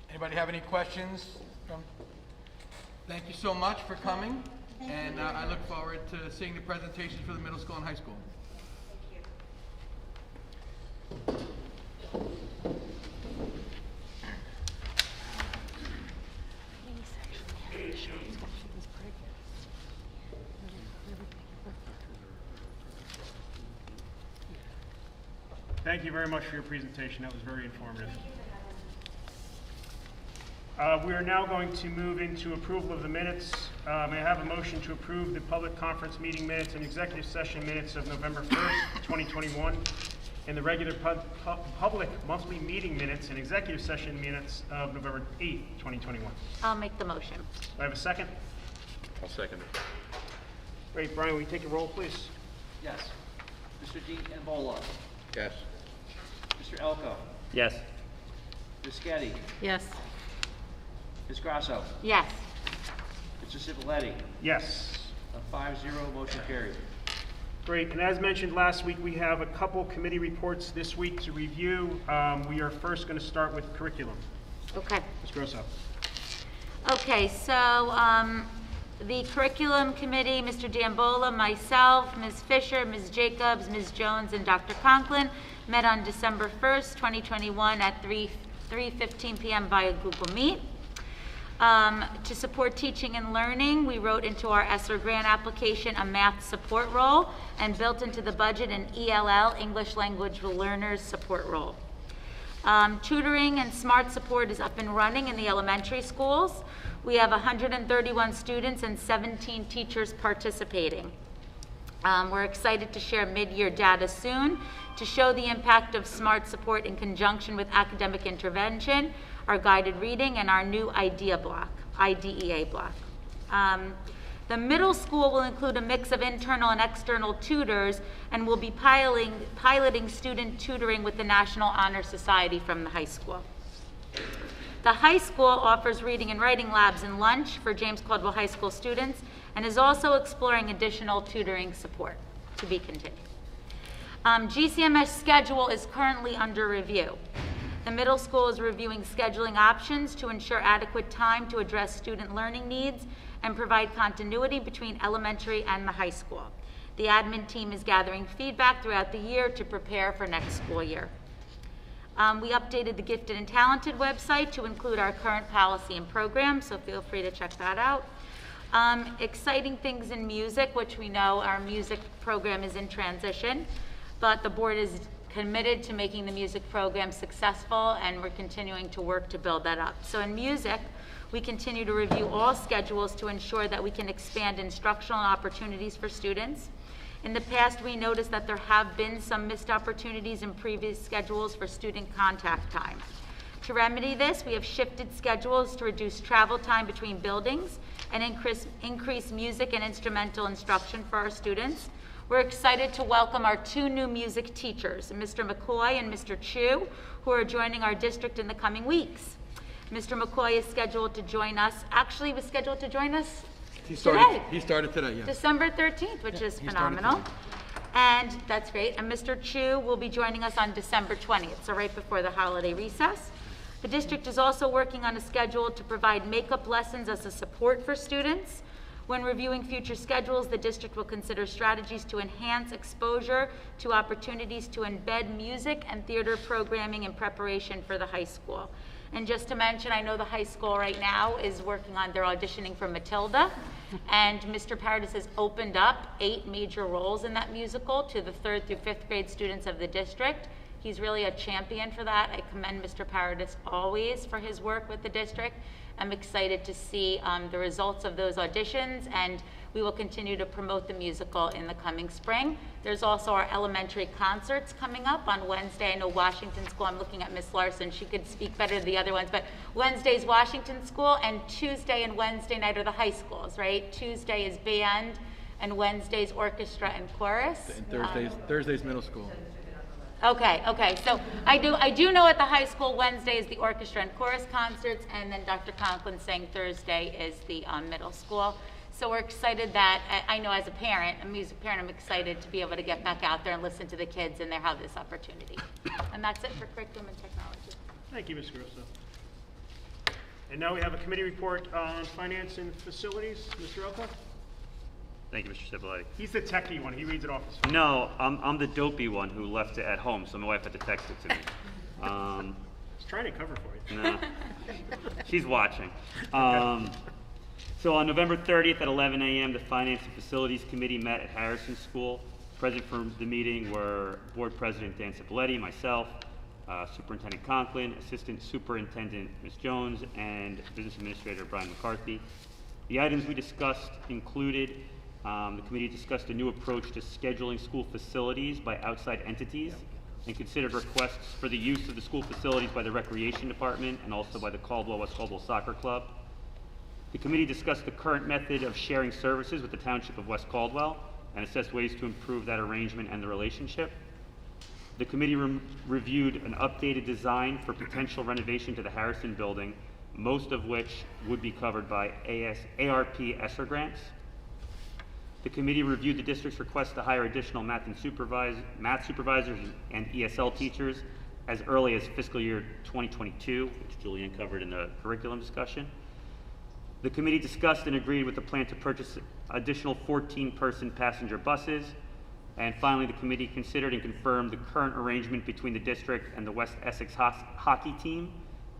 Anybody have any questions? Thank you so much for coming, and I look forward to seeing the presentations for the middle school and high school. Thank you very much for your presentation. That was very informative. We are now going to move into approval of the minutes. May I have a motion to approve the public conference meeting minutes and executive session minutes of November 1st, 2021, and the regular public monthly meeting minutes and executive session minutes of November 8th, 2021. I'll make the motion. Do I have a second? I'll second it. Great. Brian, will you take a roll, please? Yes. Mr. D'Ambola. Yes. Mr. Elko. Yes. Ms. Getty. Yes. Ms. Grasso. Yes. Mr. Cipollette. Yes. A 5-0 motion carried. Great, and as mentioned last week, we have a couple committee reports this week to review. We are first going to start with curriculum. Okay. Ms. Grosso. Okay, so the curriculum committee, Mr. D'Ambola, myself, Ms. Fisher, Ms. Jacobs, Ms. Jones, and Dr. Conklin met on December 1st, 2021 at 3:15 p.m. via Google Meet. To support teaching and learning, we wrote into our ESSER grant application a math support role and built into the budget an ELL, English Language Learners support role. Tutoring and smart support is up and running in the elementary schools. We have 131 students and 17 teachers participating. We're excited to share mid-year data soon to show the impact of smart support in conjunction with academic intervention, our guided reading, and our new IDEA block, IDEA block. The middle school will include a mix of internal and external tutors, and will be piloting student tutoring with the National Honor Society from the high school. The high school offers reading and writing labs and lunch for James Caldwell High School students, and is also exploring additional tutoring support, to be continued. GCMS schedule is currently under review. The middle school is reviewing scheduling options to ensure adequate time to address student learning needs and provide continuity between elementary and the high school. The admin team is gathering feedback throughout the year to prepare for next school year. We updated the Gifted and Talented website to include our current policy and program, so feel free to check that out. Exciting things in music, which we know our music program is in transition, but the board is committed to making the music program successful, and we're continuing to work to build that up. So in music, we continue to review all schedules to ensure that we can expand instructional opportunities for students. In the past, we noticed that there have been some missed opportunities in previous schedules for student contact time. To remedy this, we have shifted schedules to reduce travel time between buildings and increase music and instrumental instruction for our students. We're excited to welcome our 2 new music teachers, Mr. McCoy and Mr. Chu, who are joining our district in the coming weeks. Mr. McCoy is scheduled to join us, actually was scheduled to join us today. He started today, yes. December 13th, which is phenomenal. And that's great. And Mr. Chu will be joining us on December 20th, so right before the holiday recess. The district is also working on a schedule to provide makeup lessons as a support for students. When reviewing future schedules, the district will consider strategies to enhance exposure to opportunities to embed music and theater programming in preparation for the high school. And just to mention, I know the high school right now is working on, they're auditioning for Matilda, and Mr. Paradis has opened up 8 major roles in that musical to the 3rd through 5th grade students of the district. He's really a champion for that. I commend Mr. Paradis always for his work with the district. I'm excited to see the results of those auditions, and we will continue to promote the musical in the coming spring. There's also our elementary concerts coming up on Wednesday. I know Washington School, I'm looking at Miss Larson, she could speak better than the other ones, but Wednesday's Washington School, and Tuesday and Wednesday night are the high schools, right? Tuesday is band, and Wednesday's orchestra and chorus. And Thursday's middle school. Okay, so I do know at the high school, Wednesday is the orchestra and chorus concerts, and then Dr. Conklin saying Thursday is the middle school. So we're excited that, I know as a parent, a music parent, I'm excited to be able to get back out there and listen to the kids, and they have this opportunity. And that's it for curriculum and technology. Thank you, Ms. Grosso. And now we have a committee report on finance and facilities. Mr. Oka? Thank you, Mr. Cipolleti. He's the techie one. He reads it off his phone. No, I'm the dopey one who left it at home, so my wife had to text it to me. I was trying to cover for you. No, she's watching. So on November 30th at 11 a.m., the Finance and Facilities Committee met at Harrison School. Present for the meeting were Board President Dan Cipolleti, myself, Superintendent Conklin, Assistant Superintendent Ms. Jones, and Business Administrator Brian McCarthy. The items we discussed included the committee discussed a new approach to scheduling school facilities by outside entities and considered requests for the use of the school facilities by the Recreation Department and also by the Caldwell-West Caldwell Soccer Club. The committee discussed the current method of sharing services with the Township of West Caldwell and assessed ways to improve that arrangement and the relationship. The committee reviewed an updated design for potential renovation to the Harrison building, most of which would be covered by ARP ESSER grants. The committee reviewed the district's request to hire additional math supervisors and ESL teachers as early as fiscal year 2022, which Julianne covered in the curriculum discussion. The committee discussed and agreed with the plan to purchase additional 14-person passenger buses. And finally, the committee considered and confirmed the current arrangement between the district and the West Essex hockey team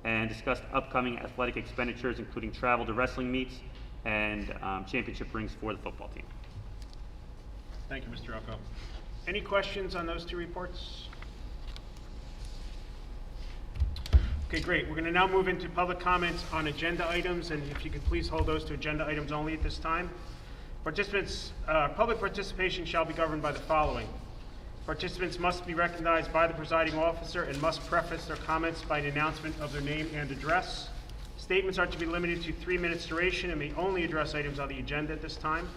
and discussed upcoming athletic expenditures, including travel to wrestling meets and championship rings for the football team. Thank you, Mr. Elko. Any questions on those two reports? Okay, great. We're going to now move into public comments on agenda items, and if you could please hold those to agenda items only at this time. Public participation shall be governed by the following. Participants must be recognized by the presiding officer and must preface their comments by an announcement of their name and address. Statements are to be limited to 3 minutes duration and may only address items on the agenda at this time.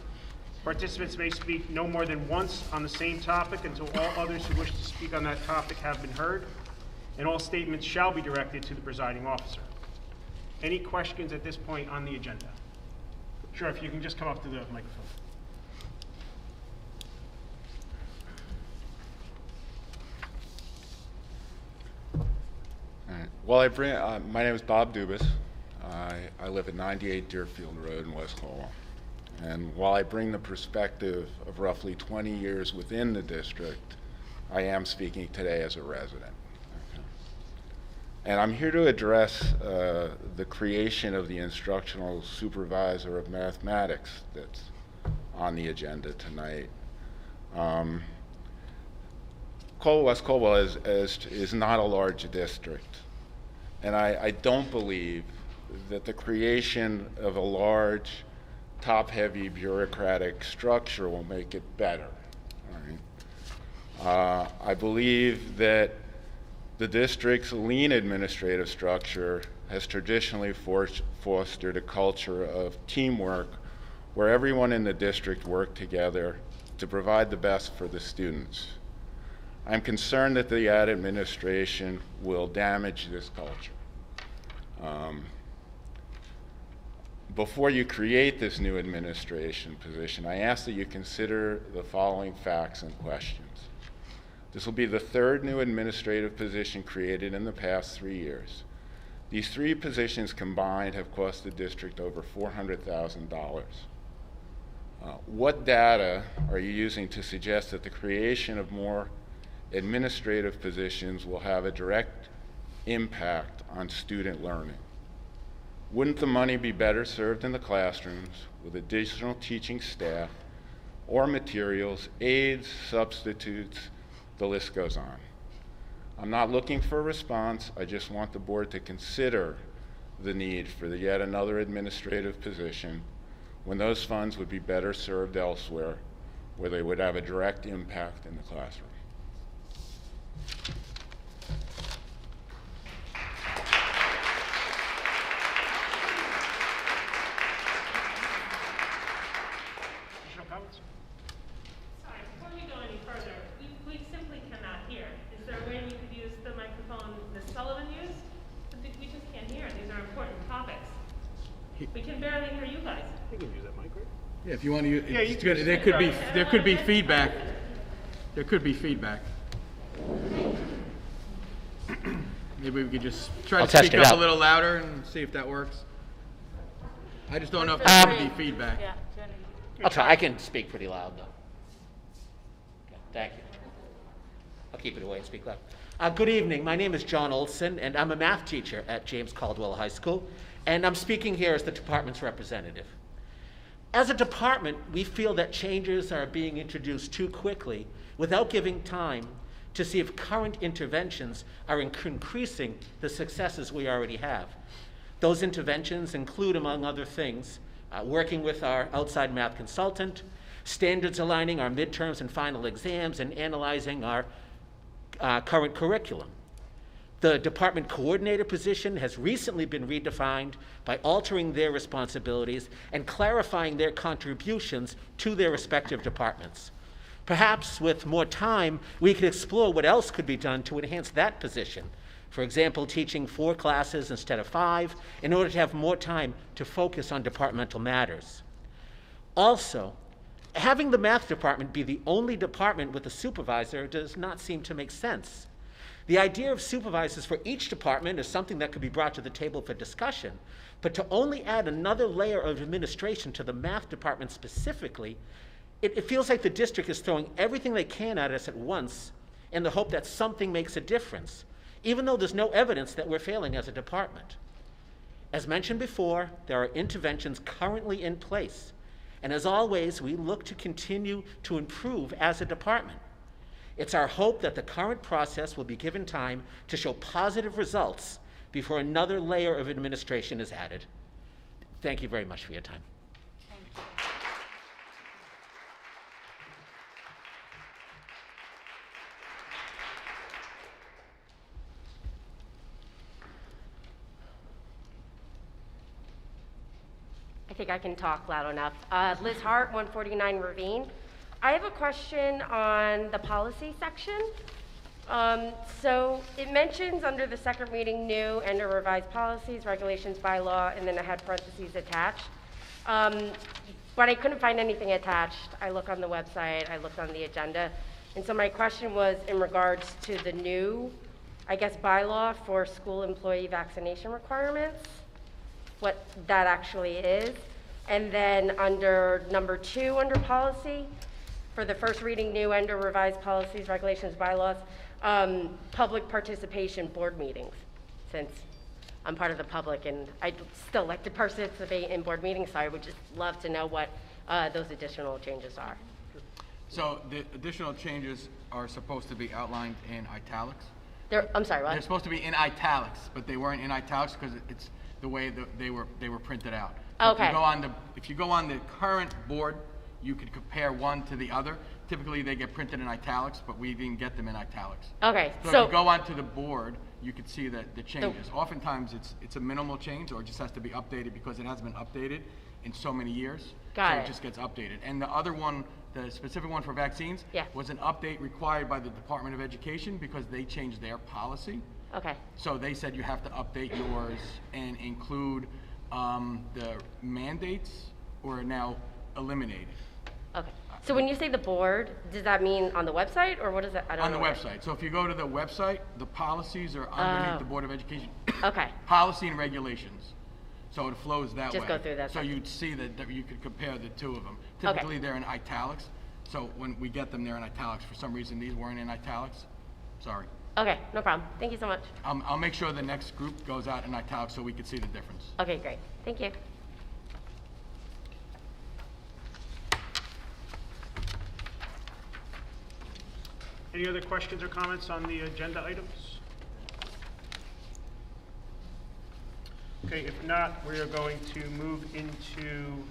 Participants may speak no more than once on the same topic until all others who wish to speak on that topic have been heard, and all statements shall be directed to the presiding officer. Any questions at this point on the agenda? Sure, if you can just come up to the microphone. All right. Well, my name is Bob Dubas. I live at 98 Deerfield Road in West Caldwell. And while I bring the perspective of roughly 20 years within the district, I am speaking today as a resident. Okay. And I'm here to address the creation of the instructional supervisor of mathematics that's on the agenda tonight. West Caldwell is not a large district, and I don't believe that the creation of a large, top-heavy bureaucratic structure will make it better. All right? I believe that the district's lean administrative structure has traditionally fostered a culture of teamwork where everyone in the district worked together to provide the best for the students. I'm concerned that the administration will damage this culture. Before you create this new administration position, I ask that you consider the following facts and questions. This will be the third new administrative position created in the past 3 years. These 3 positions combined have cost the district over $400,000. What data are you using to suggest that the creation of more administrative positions will have a direct impact on student learning? Wouldn't the money be better served in the classrooms with additional teaching staff or materials, aides, substitutes, the list goes on? I'm not looking for a response. I just want the board to consider the need for yet another administrative position when those funds would be better served elsewhere, where they would have a direct impact in the classroom. Additional comments? Sorry, before you go any further, we simply cannot hear. Is there a way we could use the microphone Ms. Sullivan used? We just can't hear. These are important topics. We can barely hear you guys. You can use that mic, right? Yeah, if you want to use, Yeah, you it's can good. use There could be feedback. There could be feedback. Maybe we could just try I'll to test speak it up out. a little louder and see if that works. I just don't know if there's going to be feedback. Yeah, Jenny. I'll try. I can speak pretty loud, though. Okay, thank you. I'll keep it away and speak loud. Good evening. My name is John Olson, and I'm a math teacher at James Caldwell High School, and I'm speaking here as the department's representative. As a department, we feel that changes are being introduced too quickly without giving time to see if current interventions are increasing the successes we already have. Those interventions include, among other things, working with our outside math consultant, standards aligning our midterms and final exams, and analyzing our current curriculum. The department coordinator position has recently been redefined by altering their responsibilities and clarifying their contributions to their respective departments. Perhaps with more time, we could explore what else could be done to enhance that position. For example, teaching 4 classes instead of 5 in order to have more time to focus on departmental matters. Also, having the math department be the only department with a supervisor does not seem to make sense. The idea of supervisors for each department is something that could be brought to the table for discussion, but to only add another layer of administration to the math department specifically, it feels like the district is throwing everything they can at us at once in the hope that something makes a difference, even though there's no evidence that we're failing as a department. As mentioned before, there are interventions currently in place, and as always, we look to continue to improve as a department. It's our hope that the current process will be given time to show positive results before another layer of administration is added. Thank you very much for your time. Thank you. I think I can talk loud enough. Liz Hart, 149 Ravine. I have a question on the policy section. So it mentions under the second reading new and or revised policies, regulations, bylaw, and then I had parentheses attached. But I couldn't find anything attached. I looked on the website, I looked on the agenda. And so my question was in regards to the new, I guess, bylaw for school employee vaccination requirements, what that actually is. And then under number 2 under policy, for the first reading new and or revised policies, regulations, bylaws, public participation board meetings, since I'm part of the public and I'd still like to participate in board meetings, so I would just love to know what those additional changes are. So the additional changes are supposed to be outlined in italics. I'm sorry, what? They're supposed to be in italics, but they weren't in italics because it's the way that they were printed out. So Okay. If you go on the current board, you could compare one to the other. Typically, they get printed in italics, but we didn't get them in italics. Okay, So so if you go onto the board, you could see the changes. Oftentimes, it's a minimal change, or it just has to be updated because it hasn't been updated in so many years. Got so it. it just gets updated. And the other one, the specific one for vaccines, Yeah. was an update required by the Department of Education because they changed their policy. okay. So they said you have to update yours and include the mandates, or now eliminated. Okay. So when you say the board, does that mean on the website or what is it? I don't On know the what website. So if you go to the website, the policies are underneath Oh. the Board of Education. Okay. Policy and regulations. So it flows that way. Just go through that So section. you'd see that you could compare the two of them. Okay. Typically, they're in italics. So when we get them, they're in italics. For some reason, these weren't in italics. Sorry. Okay, no problem. Thank you so much. I'll make sure the next group goes out in italics so we can see the difference. Okay, great. Thank you. Any other questions or comments on the agenda items? Okay, if not, we are going to move into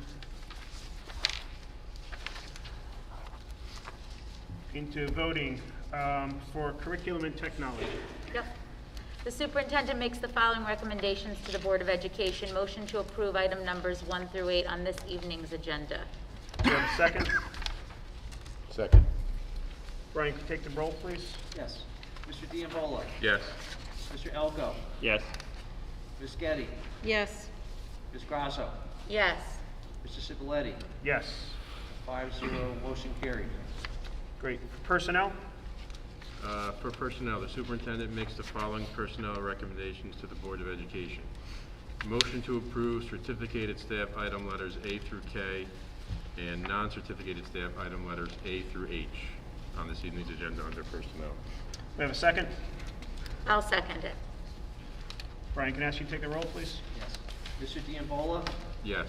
voting for curriculum and technology. Yep. The superintendent makes the following recommendations to the Board of Education. Motion to approve item numbers 1 through 8 on this evening's agenda. Do you have a second? Second. Brian, could you take the roll, please? Yes. Mr. Diavola. Yes. Mr. Elko. Yes. Ms. Getty. Yes. Ms. Grasso. Yes. Mr. Cipolleti. Yes. 5-0, motion carried. Great. Personnel? For personnel, the superintendent makes the following personnel recommendations to the Board of Education. Motion to approve certificated staff item letters A through K and non-certificated staff item letters A through H on this evening's agenda under personnel. We have a second? I'll second it. Brian, can I ask you to take the roll, please? Yes. Mr. Diavola. Yes.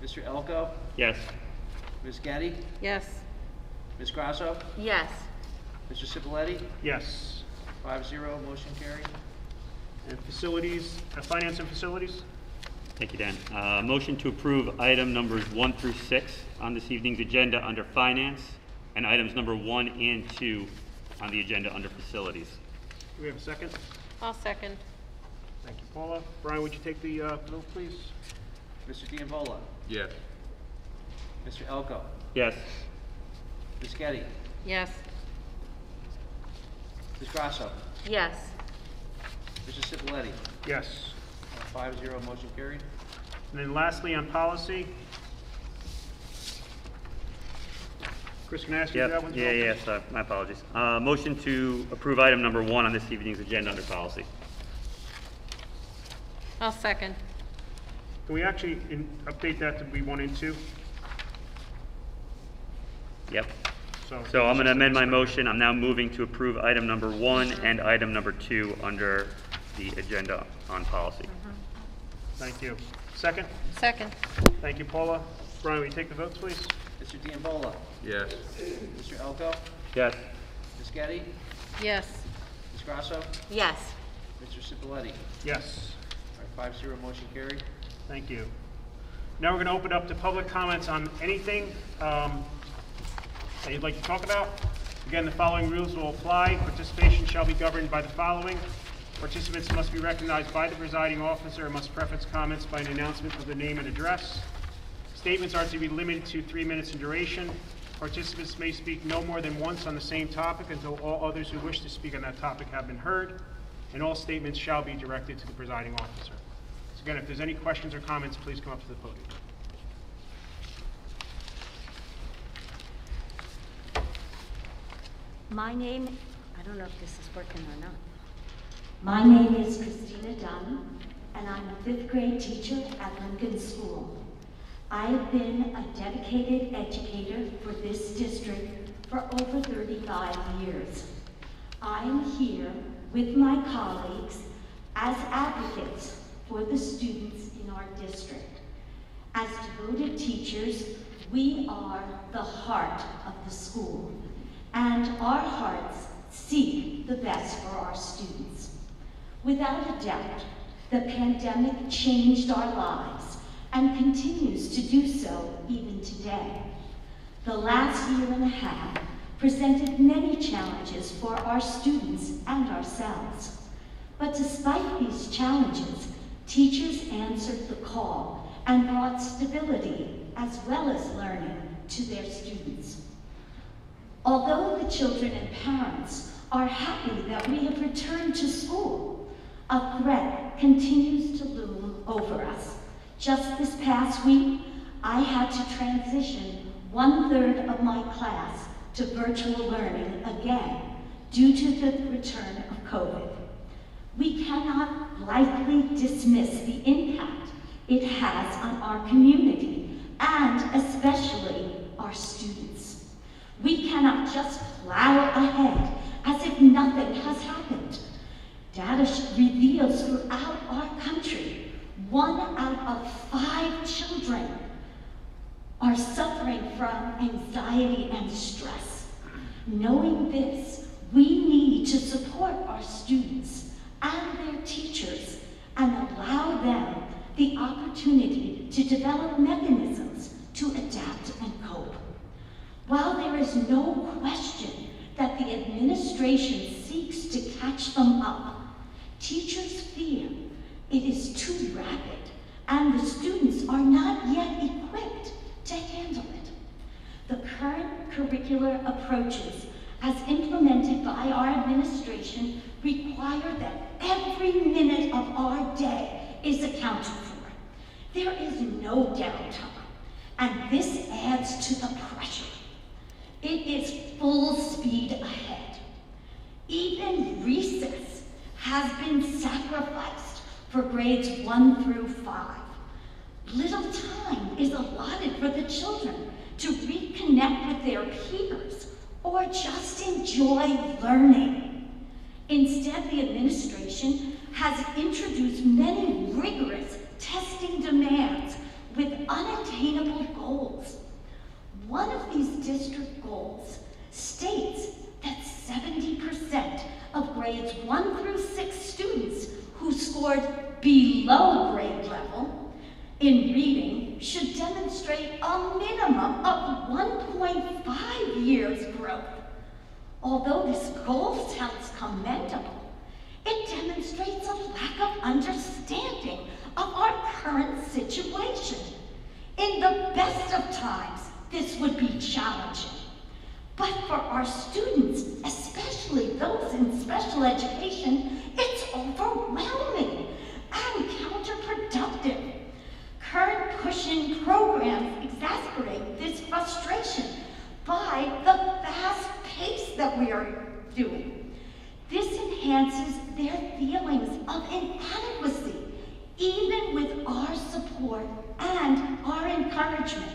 Mr. Elko. Yes. Ms. Getty. Yes. Ms. Grasso. Yes. Mr. Cipolleti. Yes. 5-0, motion carried. And facilities, finance and facilities? Thank you, Dan. Motion to approve item numbers 1 through 6 on this evening's agenda under finance, and items number 1 and 2 on the agenda under facilities. Do we have a second? I'll second. Thank you, Paula. Brian, would you take the vote, please? Mr. Diavola. Yes. Mr. Elko. Yes. Ms. Getty. Yes. Ms. Grasso. Yes. Mr. Cipolleti. Yes. 5-0, motion carried. And then lastly, on policy. Chris, can I ask you to do that one? Yes, my apologies. Motion to approve item number 1 on this evening's agenda under policy. I'll second. Can we actually update that to be 1 and 2? Yep. So I'm going to amend my motion. I'm now moving to approve item number 1 and item number 2 under the agenda on policy. Thank you. Second? Second. Thank you, Paula. Brian, will you take the votes, please? Mr. Diavola. Yes. Mr. Elko. Yes. Ms. Getty. Yes. Ms. Grasso. Yes. Mr. Cipolleti. Yes. All right, 5-0, motion carried. Thank you. Now we're going to open up to public comments on anything that you'd like to talk about. Again, the following rules will apply. Participation shall be governed by the following. Participants must be recognized by the presiding officer and must preface comments by an announcement of the name and address. Statements are to be limited to 3 minutes in duration. Participants may speak no more than once on the same topic until all others who wish to speak on that topic have been heard, and all statements shall be directed to the presiding officer. So again, if there's any questions or comments, please come up to the podium. My name, I don't know if this is working or not. My name is Christina Dunn, and I'm a 5th grade teacher at Lincoln School. I have been a dedicated educator for this district for over 35 years. I am here with my colleagues as advocates for the students in our district. As devoted teachers, we are the heart of the school, and our hearts seek the best for our students. Without a doubt, the pandemic changed our lives and continues to do so even today. The last year and a half presented many challenges for our students and ourselves. But despite these challenges, teachers answered the call and brought stability as well as learning to their students. Although the children and parents are happy that we have returned to school, a threat continues to loom over us. Just this past week, I had to transition 1/3 of my class to virtual learning again due to the return of COVID. We cannot lightly dismiss the impact it has on our community and especially our students. We cannot just plow ahead as if nothing has happened. Data reveals throughout our country, 1 out of 5 children are suffering from anxiety and stress. Knowing this, We need to support our students and their teachers and allow them the opportunity to develop mechanisms to adapt and cope. While there is no question that the administration seeks to catch them up, teachers fear it is too rapid and the students are not yet equipped to handle it. The current curricular approaches as implemented by our administration require that every minute of our day is accounted for. There is no downtime, and this adds to the pressure. It is full speed ahead. Even recess has been sacrificed for grades 1 through 5. Little time is allotted for the children to reconnect with their peers or just enjoy learning. Instead, the administration has introduced many rigorous testing demands with unattainable goals. One of these district goals states that 70% of grades 1 through 6 students who scored below grade level in reading should demonstrate a minimum of 1.5 years growth. Although this goal sounds commendable, it demonstrates a lack of understanding of our current situation. In the best of times, this would be challenging. But for our students, especially those in special education, it's overwhelming and counterproductive. Current push-in programs exacerbate this frustration by the fast pace that we are doing. This enhances their feelings of inadequacy, even with our support and our encouragement.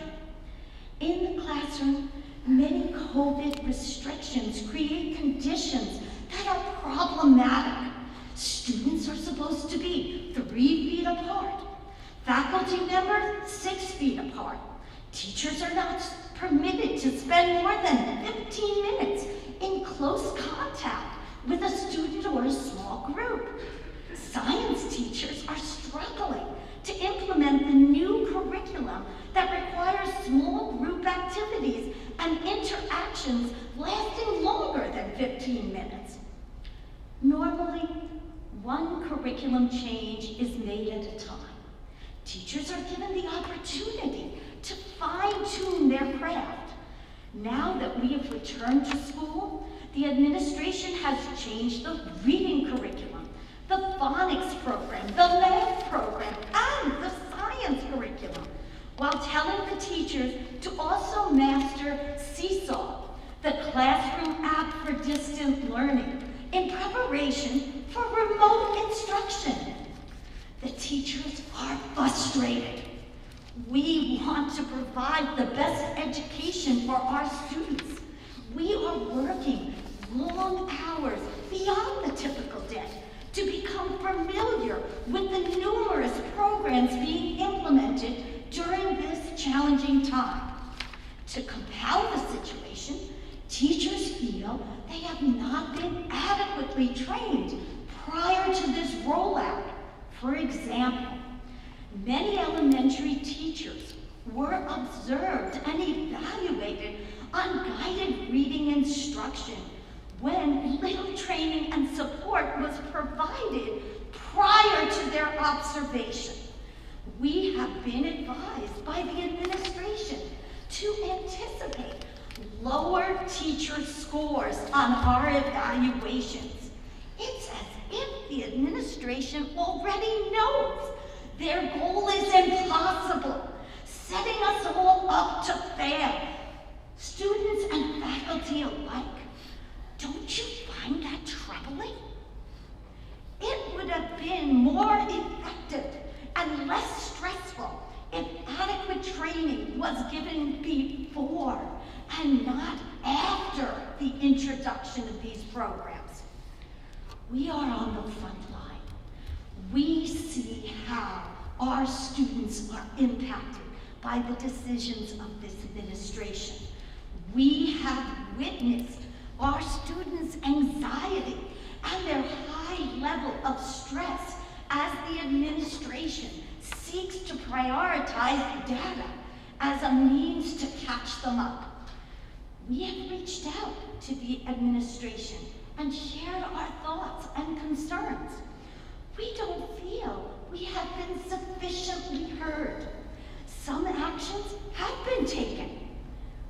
In the classroom, many COVID restrictions create conditions that are problematic. Students are supposed to be 3 feet apart. Faculty members 6 feet apart. Teachers are not permitted to spend more than 15 minutes in close contact with a student or a small group. Science teachers are struggling to implement the new curriculum that requires small group activities and interactions lasting longer than 15 minutes. Normally, one curriculum change is made at a time. Teachers are given the opportunity to fine-tune their craft. Now that we have returned to school, the administration has changed the reading curriculum, the phonics program, the math program, and the science curriculum, while telling the teachers to also master Seesaw, the classroom app for distant learning, in preparation for remote instruction. The teachers are frustrated. We want to provide the best education for our students. We are working long hours beyond the typical day to become familiar with the numerous programs being implemented during this challenging time. To compound the situation, teachers feel they have not been adequately trained prior to this rollout. For example, many elementary teachers were observed and evaluated on guided reading instruction when little training and support was provided prior to their observation. We have been advised by the administration to anticipate lower teacher scores on our evaluations. It's as if the administration already knows their goal is impossible, setting us all up to fail, students and faculty alike. Don't you find that troubling? It would have been more effective and less stressful if adequate training was given before and not after the introduction of these programs. We are on the front line. We see how our students are impacted by the decisions of this administration. We have witnessed our students' anxiety and their high level of stress as the administration seeks to prioritize data as a means to catch them up. We have reached out to the administration and shared our thoughts and concerns. We don't feel we have been sufficiently heard. Some actions have been taken,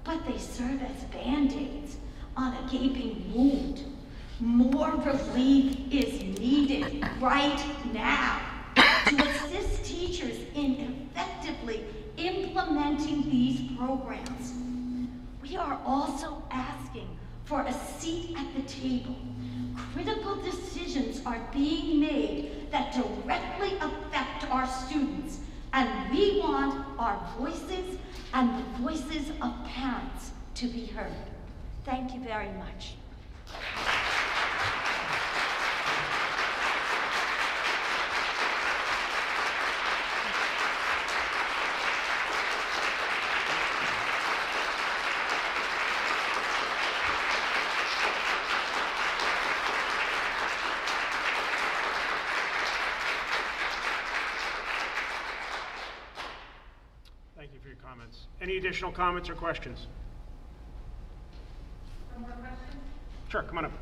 but they serve as Band-Aids on a gaping wound. More relief is needed right now to assist teachers in effectively implementing these programs. We are also asking for a seat at the table. Critical decisions are being made that directly affect our students, and we want our voices and the voices of parents to be heard. Thank you very much. Thank you for your comments. Any additional comments or questions? One more question? Sure, come on up.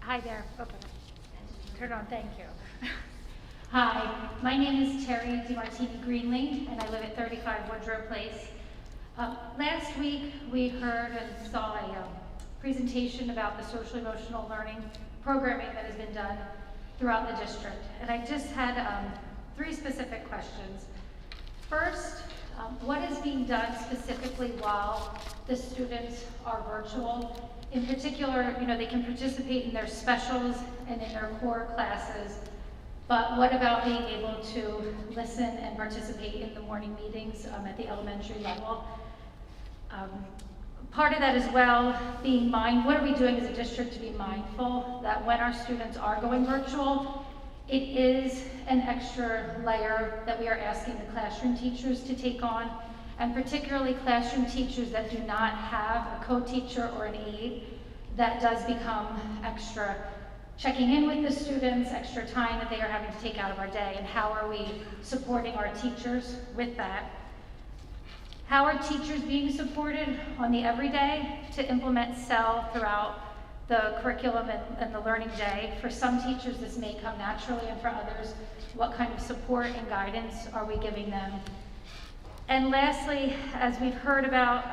Hi there. Turn on, thank you. Hi, my name is Terry DiMartini Greenlee, and I live at 35 Woodrow Place. Last week, we heard and saw a presentation about the social emotional learning programming that has been done throughout the district. And I just had 3 specific questions. First, what is being done specifically while the students are virtual? In particular, they can participate in their specials and in their core classes, but what about being able to listen and participate in the morning meetings at the elementary level? Part of that as well, what are we doing as a district to be mindful that when our students are going virtual, it is an extra layer that we are asking the classroom teachers to take on, and particularly classroom teachers that do not have a co-teacher or an aide. That does become extra checking in with the students, extra time that they are having to take out of our day, and how are we supporting our teachers with that? How are teachers being supported on the everyday to implement SEL throughout the curriculum and the learning day? For some teachers, this may come naturally, and for others, what kind of support and guidance are we giving them? And lastly, as we've heard about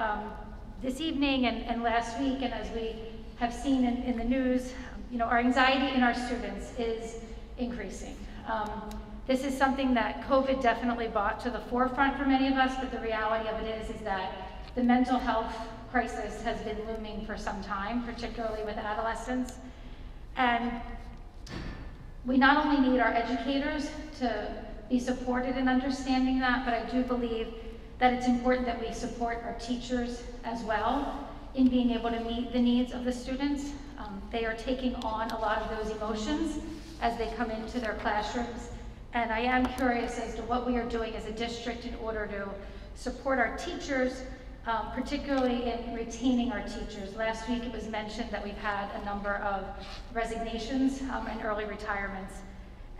this evening and last week, and as we have seen in the news, our anxiety in our students is increasing. This is something that COVID definitely brought to the forefront for many of us, but the reality of it is that the mental health crisis has been looming for some time, particularly with adolescents. And we not only need our educators to be supported in understanding that, but I do believe that it's important that we support our teachers as well in being able to meet the needs of the students. They are taking on a lot of those emotions as they come into their classrooms. And I am curious as to what we are doing as a district in order to support our teachers, particularly in retaining our teachers. Last week it was mentioned that we've had a number of resignations and early retirements.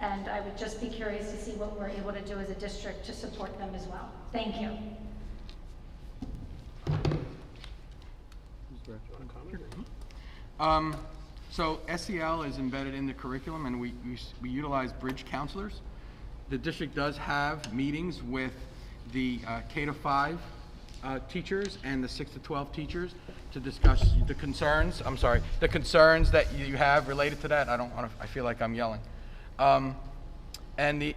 And I would just be curious to see what we're able to do as a district to support them as well. Thank you. So SEL is embedded in the curriculum, and we utilize bridge counselors. The district does have meetings with the K-5 teachers and the 6 to 12 teachers to discuss the concerns that you have related to that. I feel like I'm yelling. And the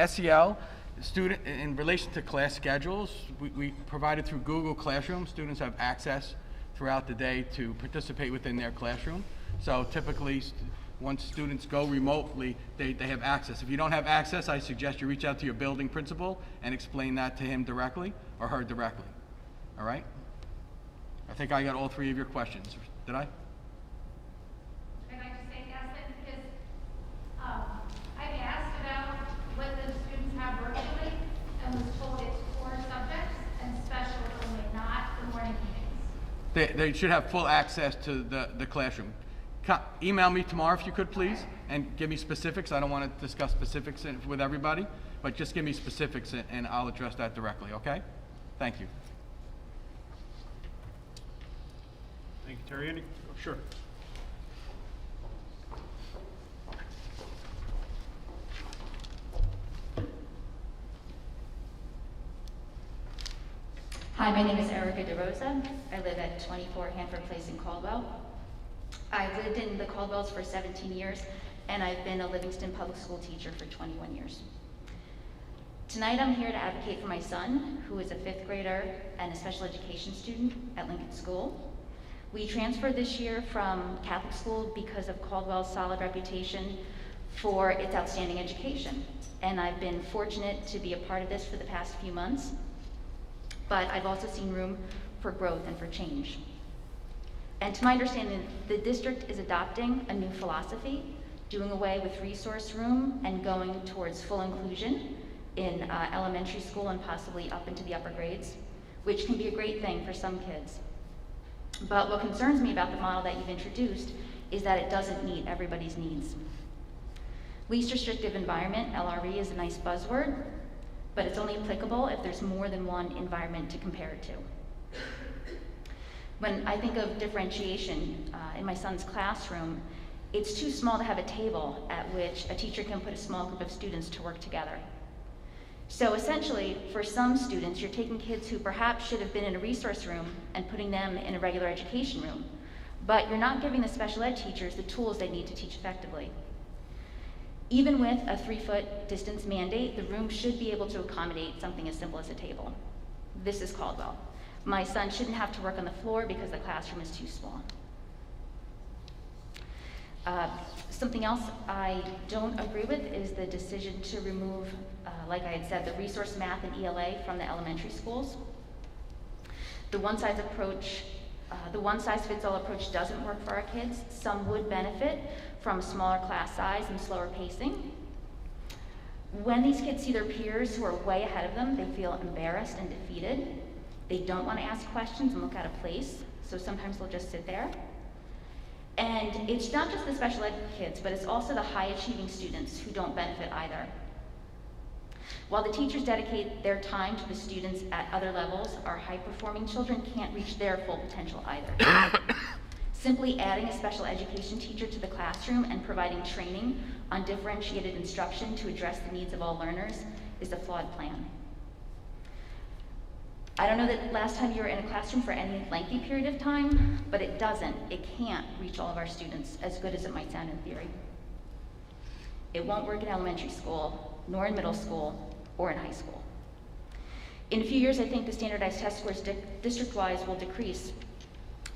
SEL student, in relation to class schedules, we provided through Google Classroom. Students have access throughout the day to participate within their classroom. So typically, once students go remotely, they have access. If you don't have access, I suggest you reach out to your building principal and explain that to him directly or her directly. All right? I think I got all 3 of your questions. Did I? Can I just say yes, because I've asked about what the students have virtually and was told it's core subjects and special only. They should have full access to the classroom. Email me tomorrow if you could, please, and give me specifics. I don't want to discuss specifics with everybody, but just give me specifics and I'll address that directly, okay? Thank you. Thank you, Terry. Any, oh, sure. Hi, my name is Erica DeRosa. I live at 24 Hanford Place in Caldwell. I've lived in the Caldwells for 17 years, and I've been a Livingston public school teacher for 21 years. Tonight I'm here to advocate for my son, who is a 5th grader and a special education student at Lincoln School. We transferred this year from Catholic school because of Caldwell's solid reputation for its outstanding education. And I've been fortunate to be a part of this for the past few months. But I've also seen room for growth and for change. And to my understanding, the district is adopting a new philosophy, doing away with resource room and going towards full inclusion in elementary school and possibly up into the upper grades, which can be a great thing for some kids. But what concerns me about the model that you've introduced is that it doesn't meet everybody's needs. Least restrictive environment, LRE, is a nice buzzword, but it's only applicable if there's more than one environment to compare it to. When I think of differentiation in my son's classroom, it's too small to have a table at which a teacher can put a small group of students to work together. So essentially, for some students, you're taking kids who perhaps should have been in a resource room and putting them in a regular education room, but you're not giving the special ed teachers the tools they need to teach effectively. Even with a 3-foot distance mandate, the room should be able to accommodate something as simple as a table. This is Caldwell. My son shouldn't have to work on the floor because the classroom is too small. Something else I don't agree with is the decision to remove, like I had said, the resource math and ELA from the elementary schools. The one-size-fits-all approach doesn't work for our kids. Some would benefit from a smaller class size and slower pacing. When these kids see their peers who are way ahead of them, they feel embarrassed and defeated. They don't want to ask questions and look out of place, so sometimes they'll just sit there. And it's not just the special ed kids, but it's also the high-achieving students who don't benefit either. While the teachers dedicate their time to the students at other levels, our high-performing children can't reach their full potential either. Simply adding a special education teacher to the classroom and providing training on differentiated instruction to address the needs of all learners is a flawed plan. I don't know that last time you were in a classroom for any lengthy period of time, but it can't reach all of our students as good as it might sound in theory. It won't work in elementary school, nor in middle school, or in high school. In a few years, I think the standardized test scores district-wise will decrease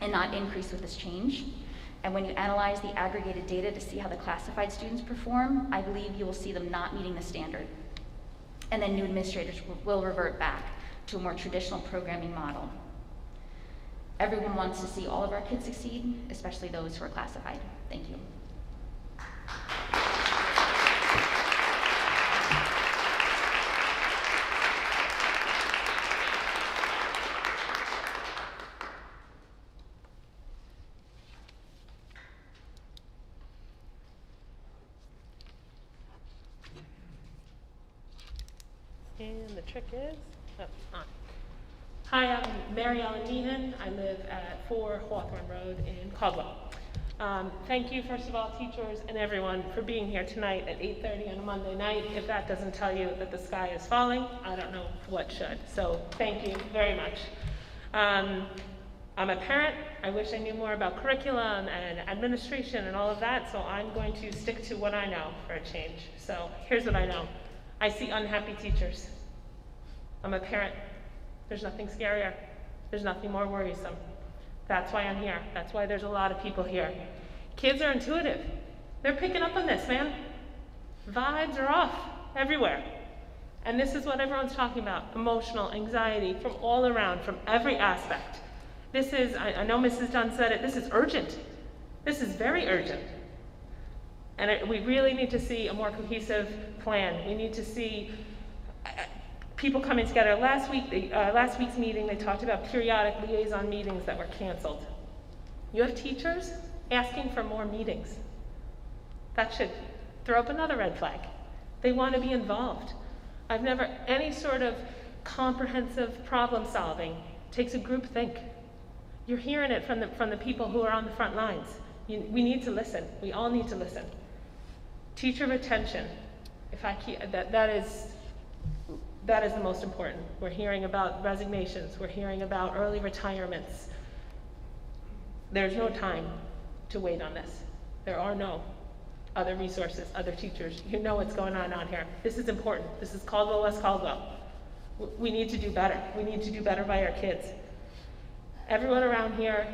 and not increase with this change. And when you analyze the aggregated data to see how the classified students perform, I believe you will see them not meeting the standard. And then new administrators will revert back to a more traditional programming model. Everyone wants to see all of our kids succeed, especially those who are classified. Thank you. And the trick is, on. Hi, I'm Mary Ellen Meehan. I live at 4 Hawthorne Road in Caldwell. Thank you, first of all, teachers and everyone, for being here tonight at 8:30 on a Monday night. If that doesn't tell you that the sky is falling, I don't know what should. So thank you very much. I'm a parent. I wish I knew more about curriculum and administration and all of that, so I'm going to stick to what I know for a change. So here's what I know. I see unhappy teachers. I'm a parent. There's nothing scarier. There's nothing more worrisome. That's why I'm here. That's why there's a lot of people here. Kids are intuitive. They're picking up on this, man. Vibes are off everywhere. And this is what everyone's talking about. Emotional anxiety from all around, from every aspect. This is, I know Mrs. Dunn said it, this is urgent. This is very urgent. And we really need to see a more cohesive plan. We need to see people coming together. Last week's meeting, they talked about periodic liaison meetings that were canceled. You have teachers asking for more meetings. That should throw up another red flag. They want to be involved. Any sort of comprehensive problem solving takes a group think. You're hearing it from the people who are on the front lines. We need to listen. We all need to listen. Teacher retention, that is the most important. We're hearing about resignations. We're hearing about early retirements. There's no time to wait on this. There are no other resources, other teachers. You know what's going on here. This is important. This is Caldwell-West Caldwell. We need to do better. We need to do better by our kids. Everyone around here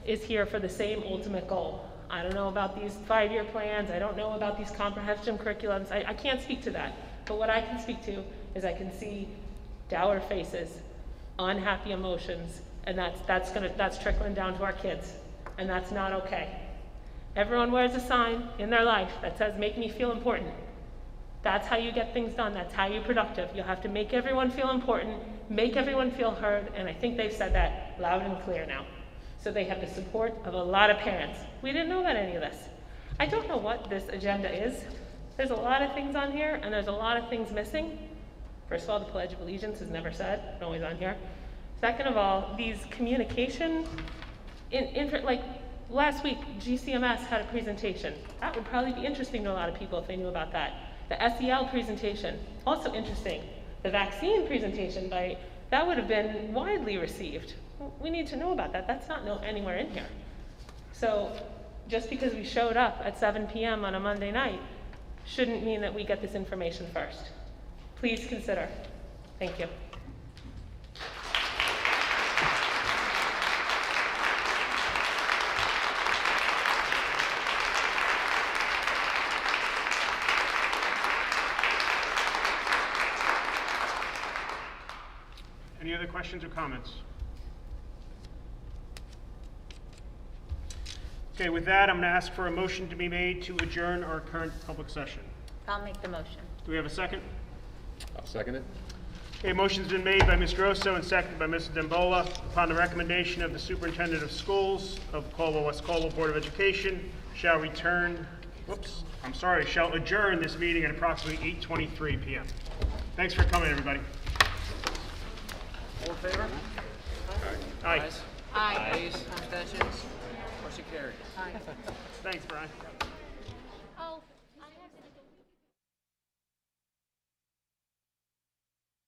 is here for the same ultimate goal. I don't know about these 5-year plans. I don't know about these comprehension curriculums. I can't speak to that. But what I can speak to is I can see dour faces, unhappy emotions, and that's trickling down to our kids. And that's not okay. Everyone wears a sign in their life that says, "Make me feel important." That's how you get things done. That's how you're productive. You'll have to make everyone feel important, make everyone feel heard, and I think they've said that loud and clear now. So they have the support of a lot of parents. We didn't know about any of this. I don't know what this agenda is. There's a lot of things on here, and there's a lot of things missing. First of all, the Pledge of Allegiance is never said, always on here. Second of all, these communication, like last week, GCMS had a presentation. That would probably be interesting to a lot of people if they knew about that. The SEL presentation, also interesting. The vaccine presentation, that would have been widely received. We need to know about that. That's not anywhere in here. So just because we showed up at 7 p.m. on a Monday night shouldn't mean that we get this information first. Please consider. Thank you. Any other questions or comments? Okay, with that, I'm going to ask for a motion to be made to adjourn our current public session. I'll make the motion. Do we have a second? I'll second it. Okay, motion's been made by Ms. Grosso and seconded by Mr. Dembola. Upon the recommendation of the Superintendent of Schools of Caldwell-West Caldwell Board of Education, shall adjourn this meeting at approximately 8:23 p.m. Thanks for coming, everybody. All in favor? Aye. Ayes? Aye. Ayes, abstentions, motion carried. Thanks, Brian.